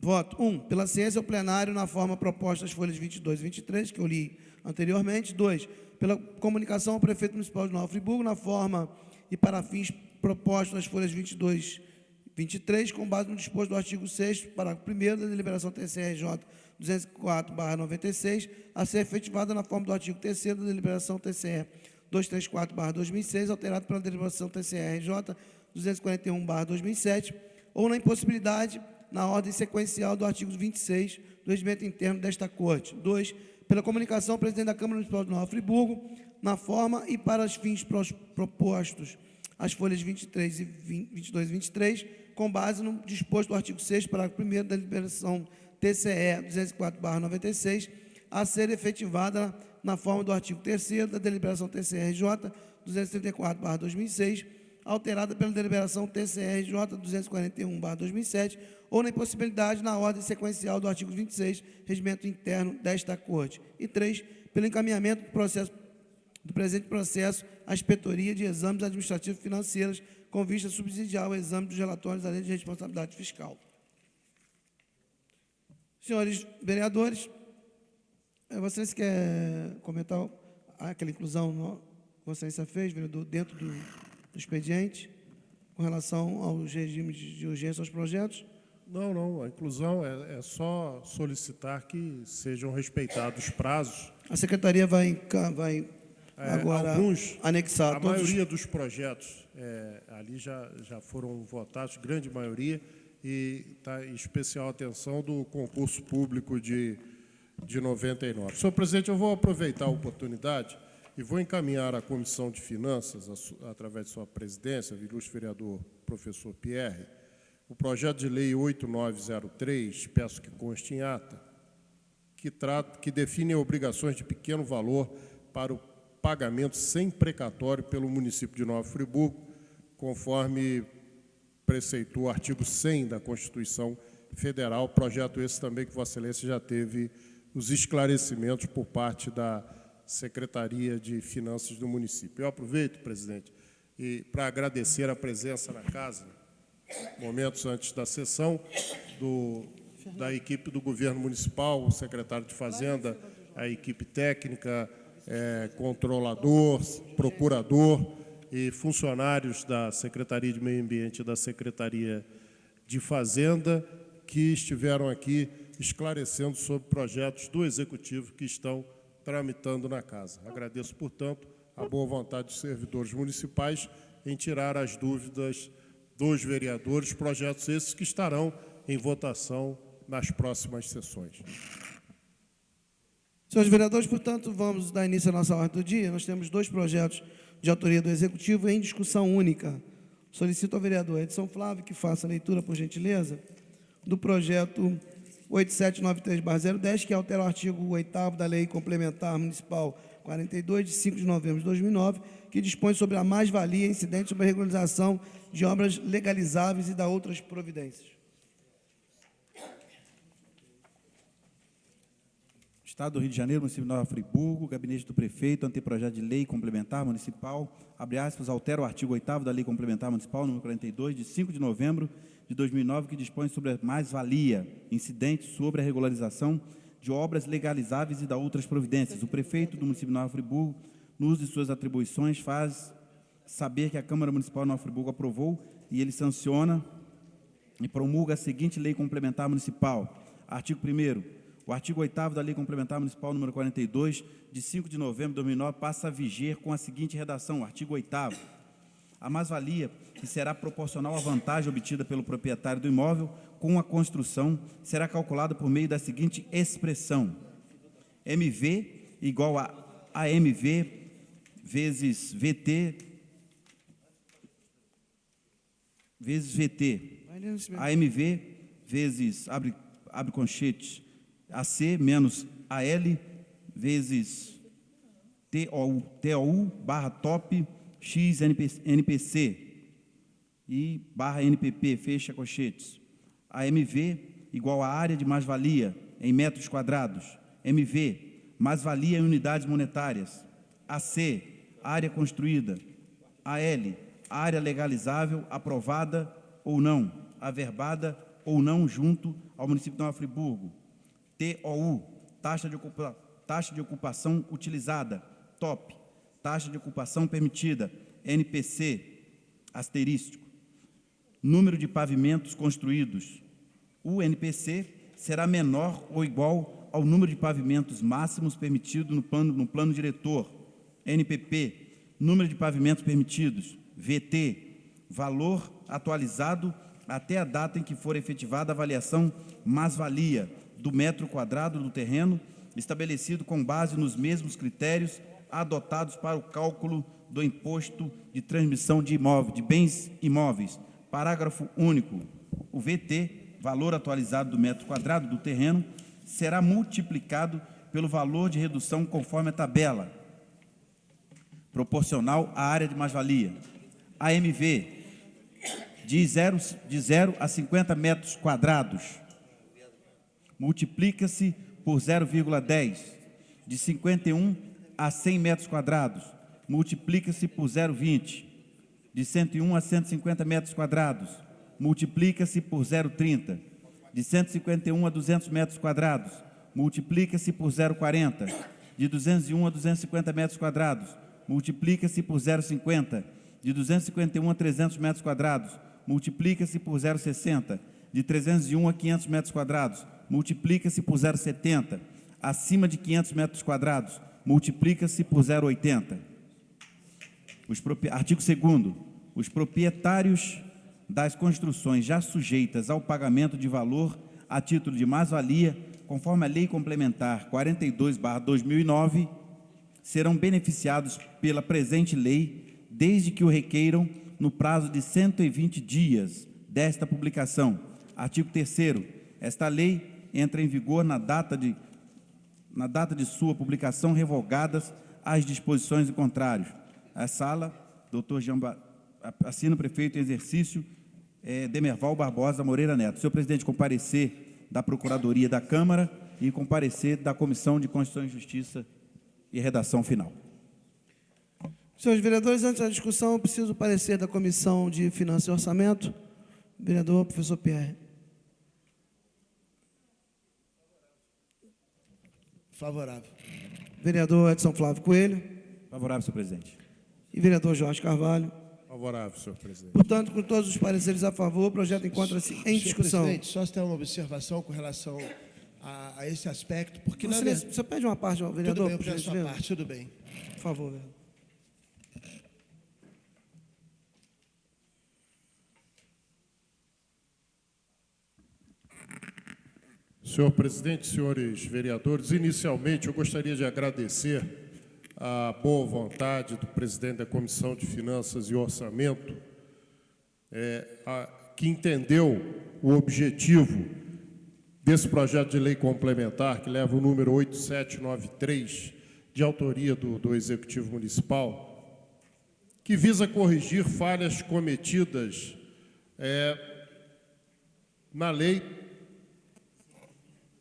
Voto 1. Pela ciência ao plenário na forma proposta às folhas 22 e 23, que eu li anteriormente. 2. Pela comunicação ao prefeito municipal de Nova Friburgo na forma e para fins propostos nas folhas 22 e 23, com base no disposto do artigo 6º, parágrafo 1º da deliberação TCE-RJ 204/96, a ser efetivada na forma do artigo 3º da deliberação TCE 234/2006, alterado pela deliberação TCE-RJ 241/2007, ou na impossibilidade na ordem sequencial do artigo 26 do Regimento Interno desta Corte. 2. Pela comunicação ao presidente da Câmara Municipal de Nova Friburgo, na forma e para os fins propostos as folhas 22 e 23, com base no disposto do artigo 6º, parágrafo 1º da deliberação TCE 204/96, a ser efetivada na forma do artigo 3º da deliberação TCE-RJ 234/2006, alterada pela deliberação TCE-RJ 241/2007, ou na impossibilidade na ordem sequencial do artigo 26, regimento interno desta Corte. E 3, pelo encaminhamento do presente processo à Inspetoria de Exames Administrativos Financeiros, com vista a subsidiar o exame dos relatórios da Lei de Responsabilidade Fiscal. Senhores vereadores, vocês querem comentar aquela inclusão que Vossa Excelência fez, vereador, dentro do expediente, com relação aos regimes de urgência aos projetos? Não. A inclusão é só solicitar que sejam respeitados os prazos. A Secretaria vai agora anexar a maioria dos projetos ali já foram votados, grande maioria, e está em especial atenção do concurso público de 99. Senhor presidente, eu vou aproveitar a oportunidade e vou encaminhar à Comissão de Finanças, através de sua presidência, ilustre vereador professor Pierre, o projeto de lei 8903, peço que conste em ata, que define obrigações de pequeno valor para o pagamento sem precatório pelo município de Nova Friburgo, conforme preceitua o artigo 100 da Constituição Federal, projeto esse também que Vossa Excelência já teve os esclarecimentos por parte da Secretaria de Finanças do município. Eu aproveito, presidente, para agradecer a presença na casa, momentos antes da sessão, da equipe do governo municipal, o secretário de Fazenda, a equipe técnica, controlador, procurador e funcionários da Secretaria de Meio Ambiente e da Secretaria de Fazenda, que estiveram aqui esclarecendo sobre projetos do Executivo que estão tramitando na casa. Agradeço, portanto, a boa vontade dos servidores municipais em tirar as dúvidas dos vereadores, projetos esses que estarão em votação nas próximas sessões. Senhores vereadores, portanto, vamos dar início à nossa ordem do dia. Nós temos 2 projetos de autoria do Executivo em discussão única. Solicito ao vereador Edson Flávio que faça a leitura, por gentileza, do projeto 8793/010, que altera o artigo 8º da Lei Complementar Municipal 42, de 5 de novembro de 2009, que dispõe sobre a mais-valia incidente sobre a regularização de obras legalizáveis e da outras providências. Estado do Rio de Janeiro, município de Nova Friburgo, gabinete do prefeito, anteprojeto de lei complementar municipal, abre aspas, altera o artigo 8º da Lei Complementar Municipal, número 42, de 5 de novembro de 2009, que dispõe sobre a mais-valia incidente sobre a regularização de obras legalizáveis e da outras providências. O prefeito do município de Nova Friburgo, no uso de suas atribuições, faz saber que a Câmara Municipal de Nova Friburgo aprovou e ele sanciona e promulga a seguinte lei complementar municipal. Artigo 1º. O artigo 8º da Lei Complementar Municipal número 42, de 5 de novembro de 2009, passa a viger com a seguinte redação. Artigo 8º. A mais-valia, que será proporcional à vantagem obtida pelo proprietário do imóvel com a construção, será calculada por meio da seguinte expressão: MV igual a AMV vezes VT vezes VT. AMV vezes, abre conchetes, AC menos AL vezes TOU barra top X NPC e barra NPP, fecha colchetes. AMV igual a área de mais-valia em metros quadrados. MV, mais-valia em unidades monetárias. AC, área construída. AL, área legalizável, aprovada ou não, averbada ou não junto ao município de Nova Friburgo. TOU, taxa de ocupação utilizada. TOP, taxa de ocupação permitida. NPC, asterístico. Número de pavimentos construídos. O NPC será menor ou igual ao número de pavimentos máximos permitido no plano diretor. NPP, número de pavimentos permitidos. VT, valor atualizado até a data em que for efetivada a avaliação mais-valia do metro quadrado do terreno, estabelecido com base nos mesmos critérios adotados para o cálculo do imposto de transmissão de bens imóveis. Parágrafo único. O VT, valor atualizado do metro quadrado do terreno, será multiplicado pelo valor de redução conforme a tabela, proporcional à área de mais-valia. AMV, de 0 a 50 metros quadrados, multiplica-se por 0,10. De 51 a 100 metros quadrados, multiplica-se por 0,20. De 101 a 150 metros quadrados, multiplica-se por 0,30. De 151 a 200 metros quadrados, multiplica-se por 0,40. De 201 a 250 metros quadrados, multiplica-se por 0,50. De 251 a 300 metros quadrados, multiplica-se por 0,60. De 301 a 500 metros quadrados, multiplica-se por 0,70. Acima de 500 metros quadrados, multiplica-se por 0,80. Artigo 2º. Os proprietários das construções já sujeitas ao pagamento de valor a título de mais-valia, conforme a Lei Complementar 42/2009, serão beneficiados pela presente lei, desde que o requeiram no prazo de 120 dias desta publicação. Artigo 3º. Esta lei entra em vigor na data de sua publicação, revogadas as disposições em contrário. A sala, doutor assina o prefeito em exercício, Demerval Barbosa Moreira Neto. Senhor presidente, comparecer da Procuradoria da Câmara e comparecer da Comissão de Constituição e Justiça e redação final. Senhores vereadores, antes da discussão, eu preciso parecer da Comissão de Finanças e Orçamento. Vereador, professor Pierre. Favorável. Vereador Edson Flávio Coelho. Favorável, senhor presidente. E vereador Jorge Carvalho. Favorável, senhor presidente. Portanto, com todos os pareceres a favor, o projeto encontra-se em discussão. Senhor presidente, só se tem uma observação com relação a esse aspecto, porque Você pede uma parte, vereador? Tudo bem, eu peço a parte, tudo bem. Por favor, vereador. Senhor presidente, senhores vereadores, inicialmente eu gostaria de agradecer a boa vontade do presidente da Comissão de Finanças e Orçamento, que entendeu o objetivo desse projeto de lei complementar, que leva o número 8793, de autoria do Executivo Municipal, que visa corrigir falhas cometidas na lei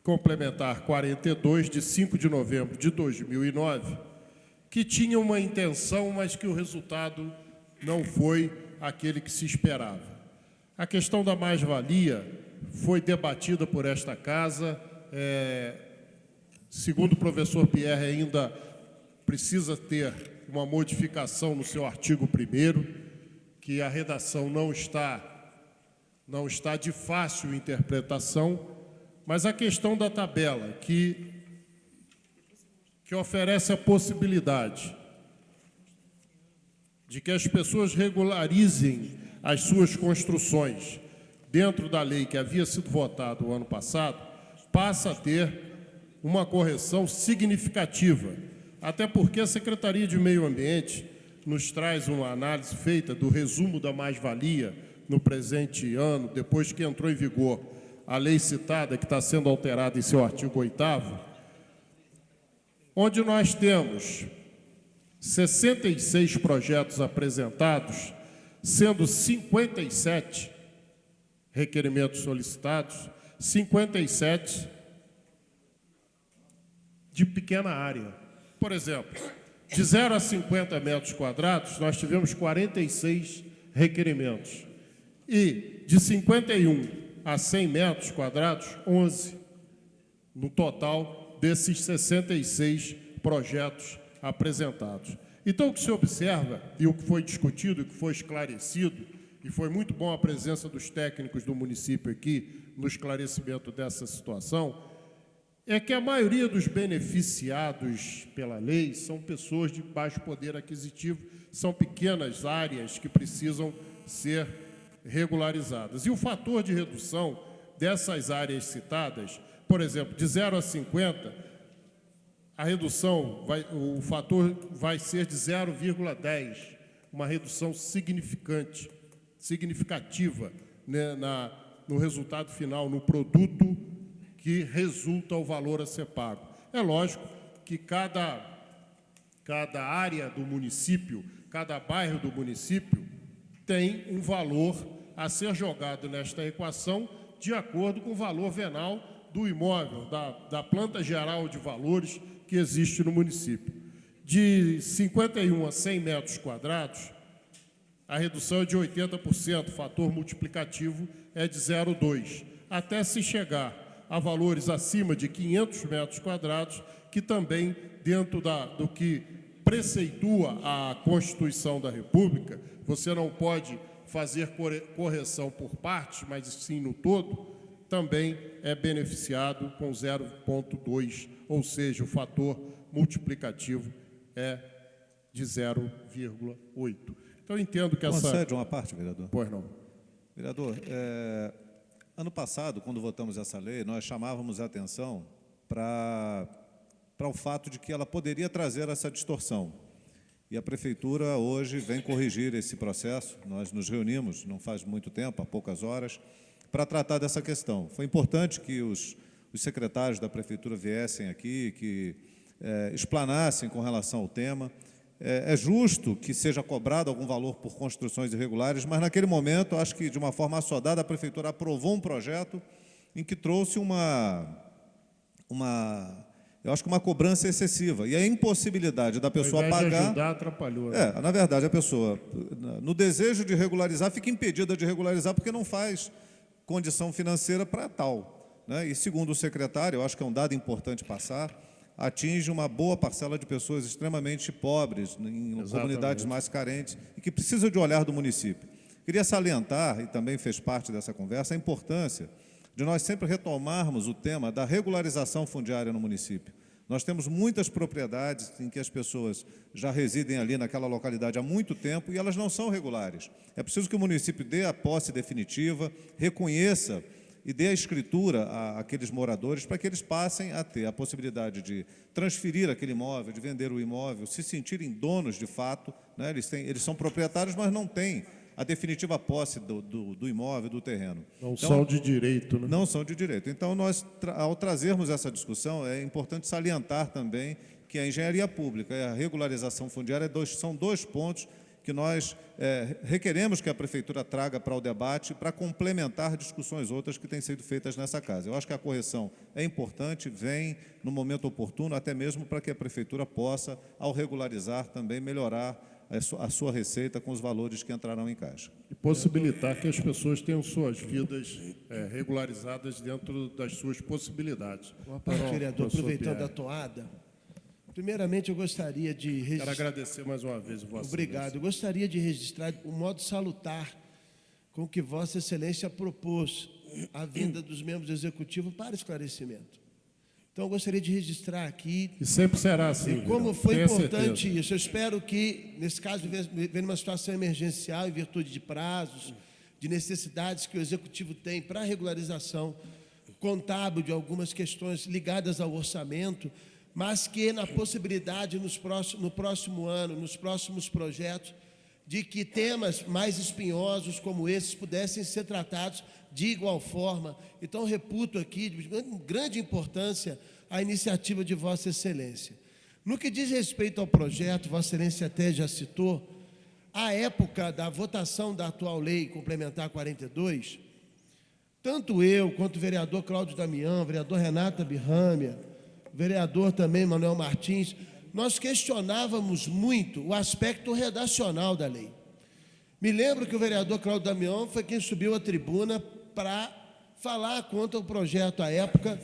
complementar 42, de 5 de novembro de 2009, que tinha uma intenção, mas que o resultado não foi aquele que se esperava. A questão da mais-valia foi debatida por esta casa. Segundo o professor Pierre, ainda precisa ter uma modificação no seu artigo 1º, que a redação não está de fácil interpretação, mas a questão da tabela, que oferece a possibilidade de que as pessoas regularizem as suas construções dentro da lei que havia sido votada o ano passado, passa a ter uma correção significativa, até porque a Secretaria de Meio Ambiente nos traz uma análise feita do resumo da mais-valia no presente ano, depois que entrou em vigor a lei citada, que está sendo alterada em seu artigo 8º, onde nós temos 66 projetos apresentados, sendo 57 requerimentos solicitados, 57 de pequena área. Por exemplo, de 0 a 50 metros quadrados, nós tivemos 46 requerimentos. E de 51 a 100 metros quadrados, 11. No total desses 66 projetos apresentados. Então, o que se observa, e o que foi discutido, e o que foi esclarecido, e foi muito bom a presença dos técnicos do município aqui no esclarecimento dessa situação, é que a maioria dos beneficiados pela lei são pessoas de baixo poder aquisitivo, são pequenas áreas que precisam ser regularizadas. E o fator de redução dessas áreas citadas, por exemplo, de 0 a 50, a redução, o fator vai ser de 0,10, uma redução significativa, né, no resultado final, no produto que resulta o valor a ser pago. É lógico que cada área do município, cada bairro do município tem um valor a ser jogado nesta equação de acordo com o valor venal do imóvel, da planta geral de valores que existe no município. De 51 a 100 metros quadrados, a redução é de 80%, o fator multiplicativo é de 0,2, até se chegar a valores acima de 500 metros quadrados, que também, dentro do que preceitua a Constituição da República, você não pode fazer correção por partes, mas sim no todo, também é beneficiado com 0,2, ou seja, o fator multiplicativo é de 0,8. Então, eu entendo que essa... Concede uma parte, vereador? Pois não. Vereador, ano passado, quando votamos essa lei, nós chamávamos a atenção para o fato de que ela poderia trazer essa distorção. E a Prefeitura hoje vem corrigir esse processo. Nós nos reunimos, não faz muito tempo, há poucas horas, para tratar dessa questão. Foi importante que os secretários da Prefeitura viessem aqui, que explanassem com relação ao tema. É justo que seja cobrado algum valor por construções irregulares, mas, naquele momento, acho que, de uma forma assodada, a Prefeitura aprovou um projeto em que trouxe eu acho que uma cobrança excessiva. E a impossibilidade da pessoa pagar... Ao invés de ajudar, atrapalhou. Né? Na verdade, a pessoa, no desejo de regularizar, fica impedida de regularizar porque não faz condição financeira para tal, né? E, segundo o secretário, eu acho que é um dado importante passar, atinge uma boa parcela de pessoas extremamente pobres, em comunidades mais carentes, e que precisam de olhar do município. Queria salientar, e também fez parte dessa conversa, a importância de nós sempre retomarmos o tema da regularização fundiária no município. Nós temos muitas propriedades em que as pessoas já residem ali naquela localidade há muito tempo e elas não são regulares. É preciso que o município dê a posse definitiva, reconheça e dê a escritura àqueles moradores para que eles passem a ter a possibilidade de transferir aquele imóvel, de vender o imóvel, se sentirem donos de fato, né? Eles são proprietários, mas não têm a definitiva posse do imóvel, do terreno. Não são de direito, né? Não são de direito. Então, nós, ao trazermos essa discussão, é importante salientar também que a engenharia pública e a regularização fundiária são dois pontos que nós requeremos que a Prefeitura traga para o debate para complementar discussões outras que têm sido feitas nessa casa. Eu acho que a correção é importante, vem no momento oportuno, até mesmo para que a Prefeitura possa, ao regularizar, também melhorar a sua receita com os valores que entrarão em caixa. E possibilitar que as pessoas tenham suas vidas regularizadas dentro das suas possibilidades. Boa parte, vereador, aproveitando a toada, primeiramente eu gostaria de registrar... Quero agradecer mais uma vez o Vossa Obrigado. Excelência. Eu gostaria de registrar o modo salutar com que Vossa Excelência propôs a vinda dos membros do Executivo para esclarecimento. Então, eu gostaria de registrar aqui... E sempre será assim. E como foi tenha importante certeza. isso. Eu espero que, nesse caso, vendo uma situação emergencial, em virtude de prazos, de necessidades que o Executivo tem para a regularização contábil de algumas questões ligadas ao orçamento, mas que na possibilidade, no próximo ano, nos próximos projetos, de que temas mais espinhosos como esses pudessem ser tratados de igual forma. Então, reputo aqui, de grande importância, a iniciativa de Vossa Excelência. No que diz respeito ao projeto, Vossa Excelência até já citou, à época da votação da atual Lei Complementar 42, tanto eu quanto o vereador Cláudio Damião, o vereador Renata Birrâmia, o vereador também Manuel Martins, nós questionávamos muito o aspecto redacional da lei. Me lembro que o vereador Cláudio Damião foi quem subiu à tribuna para falar contra o projeto à época,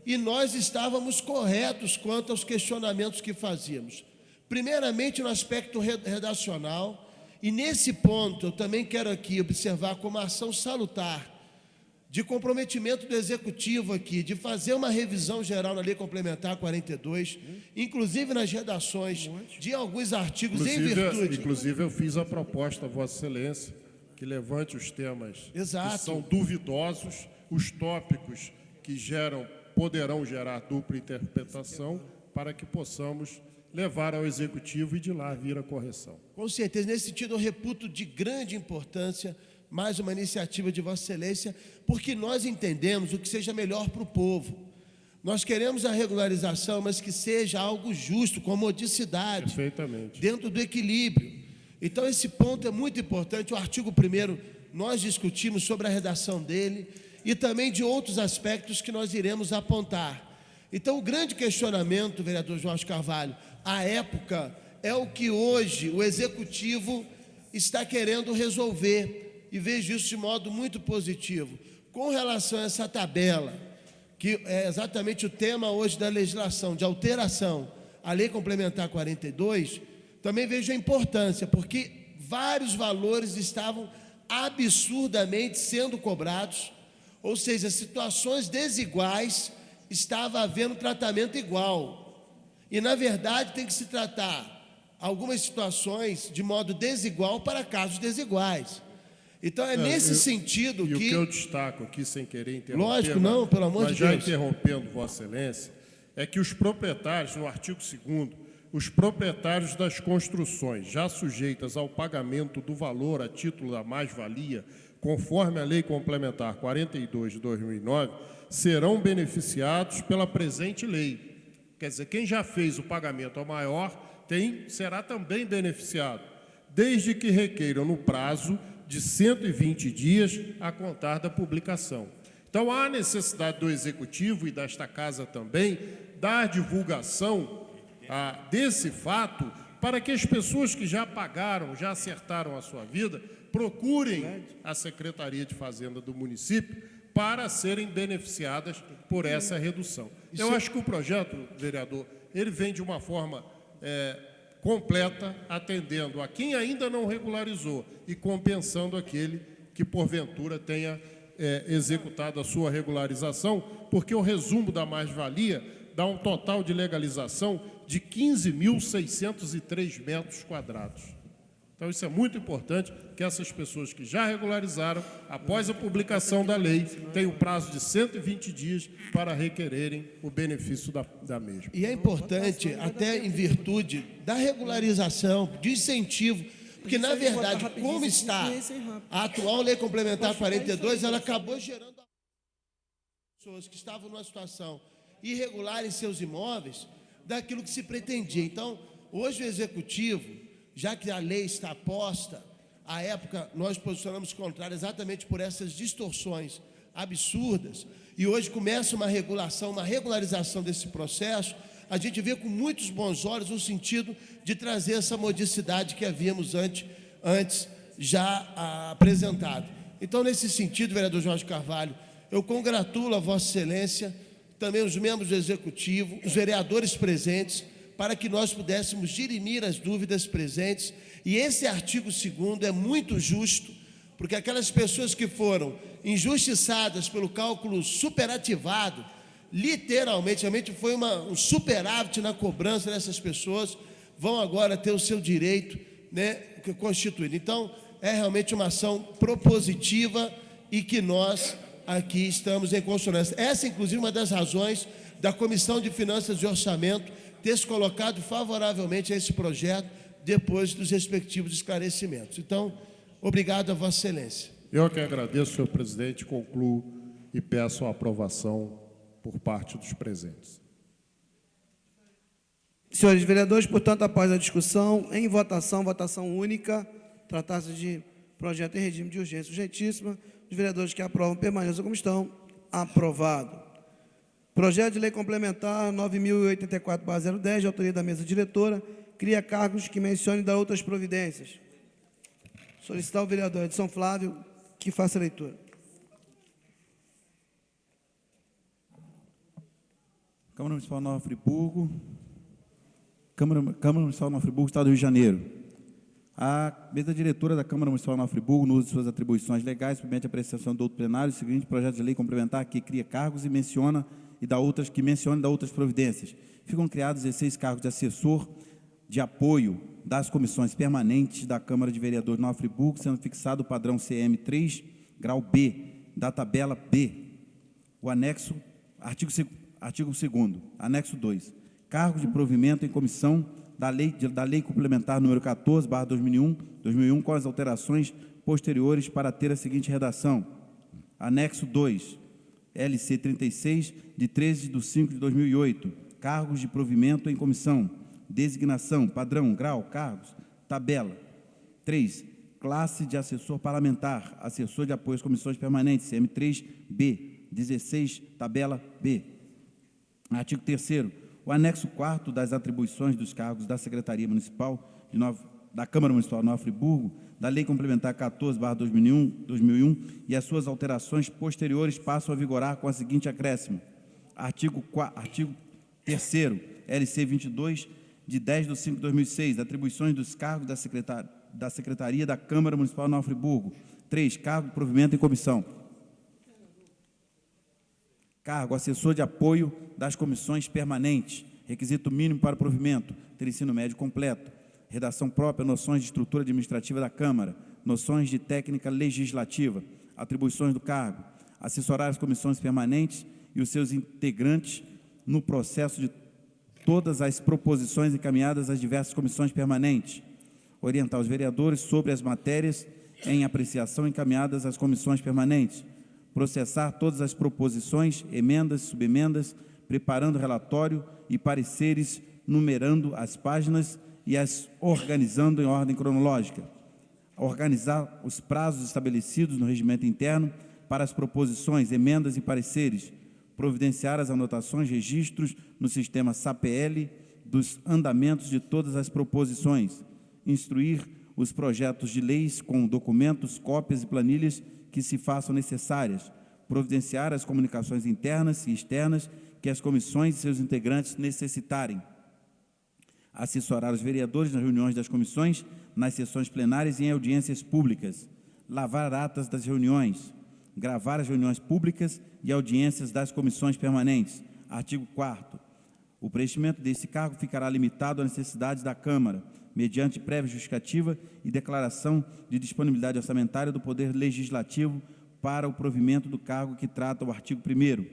e nós estávamos corretos quanto aos questionamentos que fazíamos. Primeiramente, no aspecto redacional, e nesse ponto eu também quero aqui observar como ação salutar de comprometimento do Executivo aqui, de fazer uma revisão geral na Lei Complementar 42, inclusive nas redações de alguns artigos em virtude... Inclusive, eu fiz a proposta a Vossa Excelência que levante os temas que são duvidosos, os tópicos que poderão gerar dupla interpretação, para que possamos levar ao Executivo e de lá vir a correção. Com certeza, nesse sentido, eu reputo de grande importância mais uma iniciativa de Vossa Excelência, porque nós entendemos o que seja melhor para o povo. Nós queremos a regularização, mas que seja algo justo, com modicidade, dentro do equilíbrio. Então, esse ponto é muito importante. O artigo 1º, nós discutimos sobre a redação dele e também de outros aspectos que nós iremos apontar. Então, o grande questionamento, vereador Jorge Carvalho, à época, é o que hoje o Executivo está querendo resolver, e vejo isso de modo muito positivo. Com relação a essa tabela, que é exatamente o tema hoje da legislação, de alteração à Lei Complementar 42, também vejo a importância, porque vários valores estavam absurdamente sendo cobrados, ou seja, situações desiguais, estava havendo tratamento igual. E, na verdade, tem que se tratar algumas situações de modo desigual para casos desiguais. Então, é nesse sentido que... E o que eu destaco aqui, sem querer interromper... Lógico, não, pelo amor de Deus. Mas já interrompendo, Vossa Excelência, é que os proprietários, no artigo 2º, os proprietários das construções já sujeitas ao pagamento do valor a título da mais-valia, conforme a Lei Complementar 42 de 2009, serão beneficiados pela presente lei. Quer dizer, quem já fez o pagamento ao maior será também beneficiado, desde que requeiram no prazo de 120 dias a contar da publicação. Então, há necessidade do Executivo e desta Casa também dar divulgação desse fato para que as pessoas que já pagaram, já acertaram a sua vida, procurem a Secretaria de Fazenda do município para serem beneficiadas por essa redução. Eu acho que o projeto, vereador, ele vem de uma forma completa, atendendo a quem ainda não regularizou e compensando aquele que, porventura, tenha executado a sua regularização, porque o resumo da mais-valia dá um total de legalização de 15.603 metros quadrados. Então, isso é muito importante, que essas pessoas que já regularizaram, após a publicação da lei, têm o prazo de 120 dias para requererem o benefício da mesma. E é importante, até em virtude da regularização, de incentivo, porque, na verdade, como está a atual Lei Complementar 42, ela acabou gerando pessoas que estavam numa situação irregular em seus imóveis, daquilo que se pretendia. Então, hoje o Executivo, já que a lei está posta, à época nós posicionamos contrário exatamente por essas distorções absurdas, e hoje começa uma regulação, uma regularização desse processo. A gente vê com muitos bons olhos o sentido de trazer essa modicidade que havíamos antes já apresentado. Então, nesse sentido, vereador Jorge Carvalho, eu congratulo a Vossa Excelência, também os membros do Executivo, os vereadores presentes, para que nós pudéssemos dirimir as dúvidas presentes. E esse artigo 2º é muito justo, porque aquelas pessoas que foram injustiçadas pelo cálculo superativado, literalmente, realmente foi um superávit na cobrança dessas pessoas, vão agora ter o seu direito, né, constituído. Então, é realmente uma ação propositiva e que nós aqui estamos em consonância. Essa, inclusive, é uma das razões da Comissão de Finanças e Orçamento ter se colocado favoravelmente a esse projeto depois dos respectivos esclarecimentos. Então, obrigado a Vossa Excelência. Eu que agradeço, senhor presidente, concluo e peço a aprovação por parte dos presentes. Senhores vereadores, portanto, após a discussão, em votação única, tratar-se de projeto em regime de urgência urgentíssima, os vereadores que aprovam permaneçam como estão. Aprovado. Projeto de lei complementar 9.084/010, de autoria da mesa diretora, cria cargos que mencione dar outras providências. Solicitar o vereador Edson Flávio que faça a leitura. Câmara Municipal de Nova Friburgo, Câmara Municipal de Nova Friburgo, Estado do Rio de Janeiro. A mesa diretora da Câmara Municipal de Nova Friburgo, no uso de suas atribuições legais, submete à apreciação do outro plenário o seguinte projeto de lei complementar que cria cargos e menciona e dá outras providências. Ficam criados 16 cargos de assessor de apoio das comissões permanentes da Câmara de Vereadores de Nova Friburgo, sendo fixado o padrão CM3, grau B, da tabela B. O anexo, artigo 2º, anexo 2. Cargos de provimento em comissão da lei complementar número 14/2001, com as alterações posteriores para ter a seguinte redação. Anexo 2, LC 36, de 13/5/2008. Cargos de provimento em comissão. Designação, padrão, grau, cargos, tabela. 3. Classe de assessor parlamentar, assessor de apoio às comissões permanentes, CM3B, 16, tabela B. Artigo 3º. O anexo 4º das atribuições dos cargos da Secretaria Municipal da Câmara Municipal de Nova Friburgo, da Lei Complementar 14/2001 e as suas alterações posteriores passam a vigorar com a seguinte acréscimo. Artigo 3º, LC 22, de 10/5/2006, atribuições dos cargos da Secretaria da Câmara Municipal de Nova Friburgo. 3. Cargo de provimento em comissão. Cargo, assessor de apoio das comissões permanentes. Requisito mínimo para o provimento, ter ensino médio completo. Redação própria, noções de estrutura administrativa da Câmara, noções de técnica legislativa, atribuições do cargo, assessorar as comissões permanentes e os seus integrantes no processo de todas as proposições encaminhadas às diversas comissões permanentes, orientar os vereadores sobre as matérias em apreciação encaminhadas às comissões permanentes, processar todas as proposições, emendas, subemendas, preparando relatório e pareceres, numerando as páginas e as organizando em ordem cronológica, organizar os prazos estabelecidos no regimento interno para as proposições, emendas e pareceres, providenciar as anotações, registros no sistema SAPL dos andamentos de todas as proposições, instruir os projetos de leis com documentos, cópias e planilhas que se façam necessárias, providenciar as comunicações internas e externas que as comissões e seus integrantes necessitarem, assessorar os vereadores nas reuniões das comissões, nas sessões plenárias e em audiências públicas, lavar atas das reuniões, gravar as reuniões públicas e audiências das comissões permanentes. Artigo 4º. O preenchimento desse cargo ficará limitado às necessidades da Câmara, mediante prévia justificativa e declaração de disponibilidade orçamentária do Poder Legislativo para o provimento do cargo que trata o artigo 1º.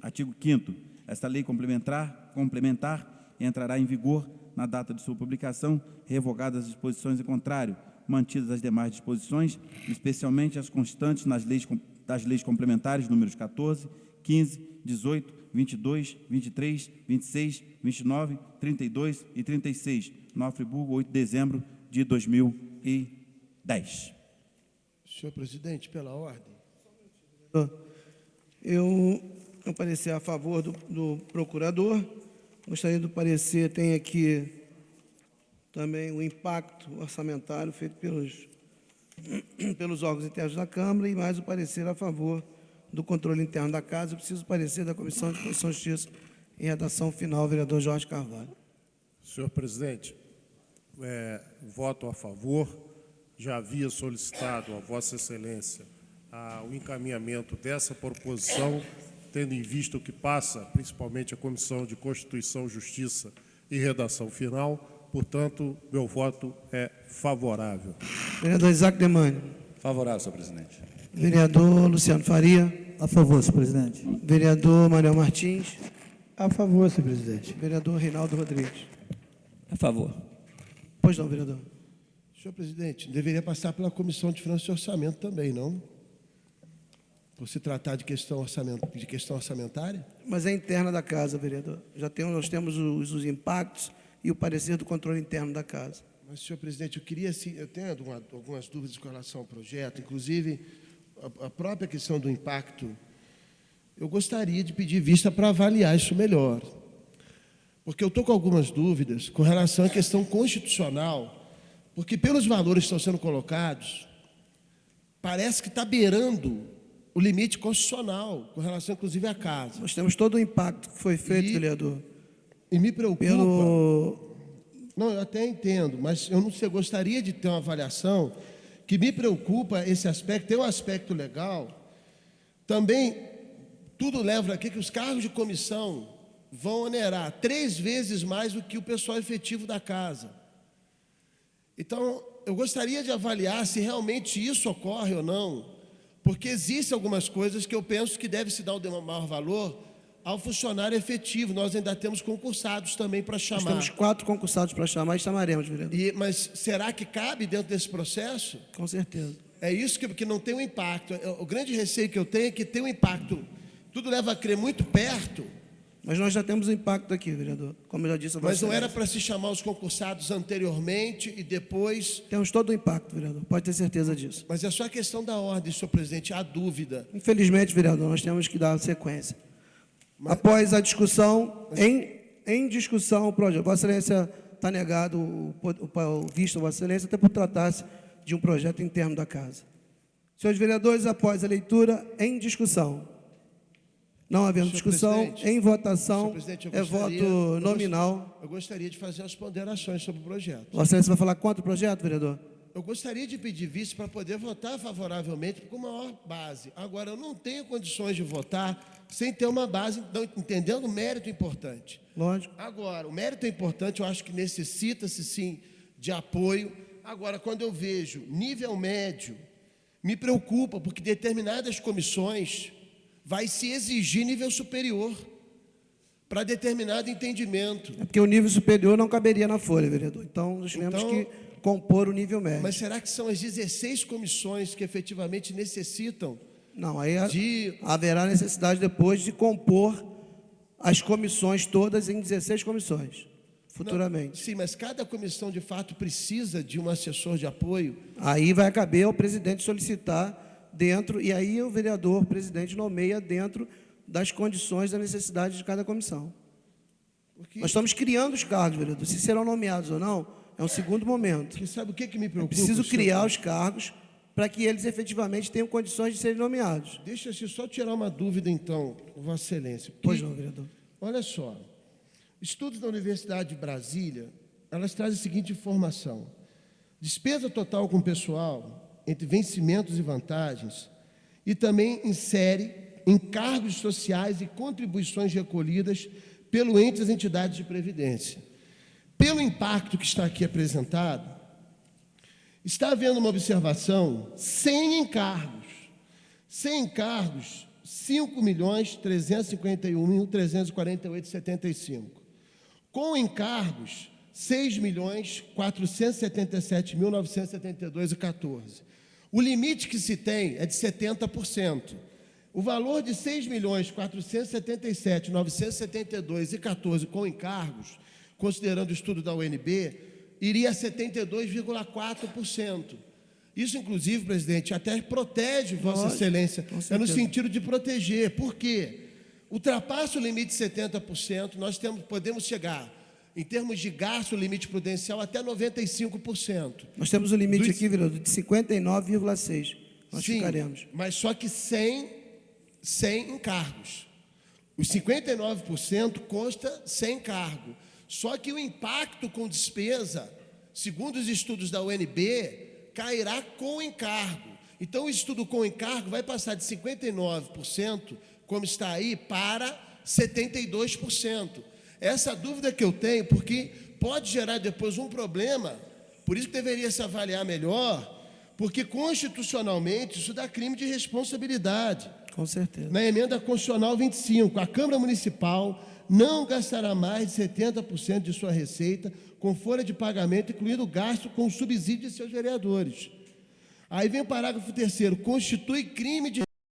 Artigo 5º. Esta lei complementar entrará em vigor na data de sua publicação, revogadas as disposições em contrário, mantidas as demais disposições, especialmente as constantes das leis complementares números 14, 15, 18, 22, 23, 26, 29, 32 e 36. Nova Friburgo, 8 de dezembro de de 2010. Senhor presidente, pela ordem. Eu parecer a favor do procurador. Gostaria do parecer, tem aqui também o impacto orçamentário feito pelos órgãos internos da Câmara e mais o parecer a favor do controle interno da Casa. Eu preciso parecer da Comissão de Constituição e Justiça em redação final, vereador Jorge Carvalho. Senhor presidente, voto a favor. Já havia solicitado a Vossa Excelência o encaminhamento dessa proposição, tendo em vista o que passa, principalmente a Comissão de Constituição, Justiça e Redação Final. Portanto, meu voto é favorável. Vereador Isaac Demânio. Favorável, senhor presidente. Vereador Luciano Faria. A favor, senhor presidente. Vereador Manuel Martins. A favor, senhor presidente. Vereador Reinaldo Rodrigues. A favor. Pois não, vereador. Senhor presidente, deveria passar pela Comissão de Finanças e Orçamento também, não? Por se tratar de questão orçamentária? Mas é interna da Casa, vereador. Nós temos os impactos e o parecer do controle interno da Casa. Mas, senhor presidente, eu tenho algumas dúvidas com relação ao projeto, inclusive a própria questão do impacto. Eu gostaria de pedir vista para avaliar isso melhor. Porque eu estou com algumas dúvidas com relação à questão constitucional, porque pelos valores que estão sendo colocados, parece que está beirando o limite constitucional, com relação, inclusive, à Casa. Nós temos todo o impacto que foi feito, vereador. E me preocupa... Não, eu até entendo, mas eu não sei, gostaria de ter uma avaliação que me preocupa esse aspecto. Tem um aspecto legal. Também, tudo leva aqui que os cargos de comissão vão onerar 3 vezes mais do que o pessoal efetivo da Casa. Então, eu gostaria de avaliar se realmente isso ocorre ou não, porque existem algumas coisas que eu penso que deve se dar o maior valor ao funcionário efetivo. Nós ainda temos concursados também para chamar. Nós temos 4 concursados para chamar e chamaremos, vereador. Mas será que cabe dentro desse processo? Com certeza. É isso que não tem um impacto. O grande receio que eu tenho é que tem um impacto. Tudo leva a crer muito perto. Mas nós já temos o impacto aqui, vereador. Como eu já disse a você. Mas não era para se chamar os concursados anteriormente e depois... Temos todo o impacto, vereador. Pode ter certeza disso. Mas é só a questão da ordem, senhor presidente. Há dúvida. Infelizmente, vereador, nós temos que dar sequência. Após a discussão, em discussão, o projeto. Vossa Excelência está negado o visto, Vossa Excelência, até por tratar-se de um projeto interno da Casa. Senhores vereadores, após a leitura, em discussão. Não havendo discussão, em votação, voto nominal. Eu gostaria de fazer as ponderações sobre o projeto. Vossa Excelência vai falar contra o projeto, vereador? Eu gostaria de pedir visto para poder votar favoravelmente com maior base. Agora, eu não tenho condições de votar sem ter uma base, entendendo o mérito importante. Lógico. Agora, o mérito é importante, eu acho que necessita-se, sim, de apoio. Agora, quando eu vejo nível médio, me preocupa, porque determinadas comissões vai se exigir nível superior para determinado entendimento. É porque o nível superior não caberia na folha, vereador. Então, nós tivemos que compor o nível médio. Mas será que são as 16 comissões que efetivamente necessitam? Não, aí haverá necessidade depois de compor as comissões todas em 16 comissões, futuramente. Não, sim, mas cada comissão, de fato, precisa de um assessor de apoio. Aí vai caber ao presidente solicitar dentro, e aí o vereador, presidente, nomeia dentro das condições da necessidade de cada comissão. Nós estamos criando os cargos, vereador. Se serão nomeados ou não, é um segundo momento. Que sabe o que me preocupa? É preciso criar os cargos para que eles efetivamente tenham condições de serem nomeados. Deixa-se só tirar uma dúvida, então, Vossa Excelência. Pois não, vereador. Olha só, estudos da Universidade de Brasília, elas trazem a seguinte informação. Despesa total com pessoal, entre vencimentos e vantagens, e também insere encargos sociais e contribuições recolhidas pelo ente das entidades de previdência. Pelo impacto que está aqui apresentado, está havendo uma observação sem encargos. Sem encargos, 5.351.348,75. Com encargos, 6.477.972,14. O limite que se tem é de 70%. O valor de 6.477.972,14 com encargos, considerando o estudo da UNB, iria a 72,4%. Isso, inclusive, presidente, até protege Vossa Excelência, é no sentido de proteger. Por quê? Ultrapassa o limite de 70%, nós podemos chegar, em termos de gasto, o limite prudencial, até 95%. Nós temos o limite aqui, vereador, de 59,6%. Nós ficaremos. Mas só que sem encargos. Os 59% consta sem encargo. Só que o impacto com despesa, segundo os estudos da UNB, cairá com encargo. Então, o estudo com encargo vai passar de 59%, como está aí, para 72%. Essa dúvida que eu tenho, porque pode gerar depois um problema, por isso que deveria se avaliar melhor, porque constitucionalmente isso dá crime de responsabilidade. Com certeza. Na emenda constitucional 25, a Câmara Municipal não gastará mais de 70% de sua receita com folha de pagamento, incluindo o gasto com subsídio de seus vereadores. Aí vem o parágrafo 3º, constitui crime de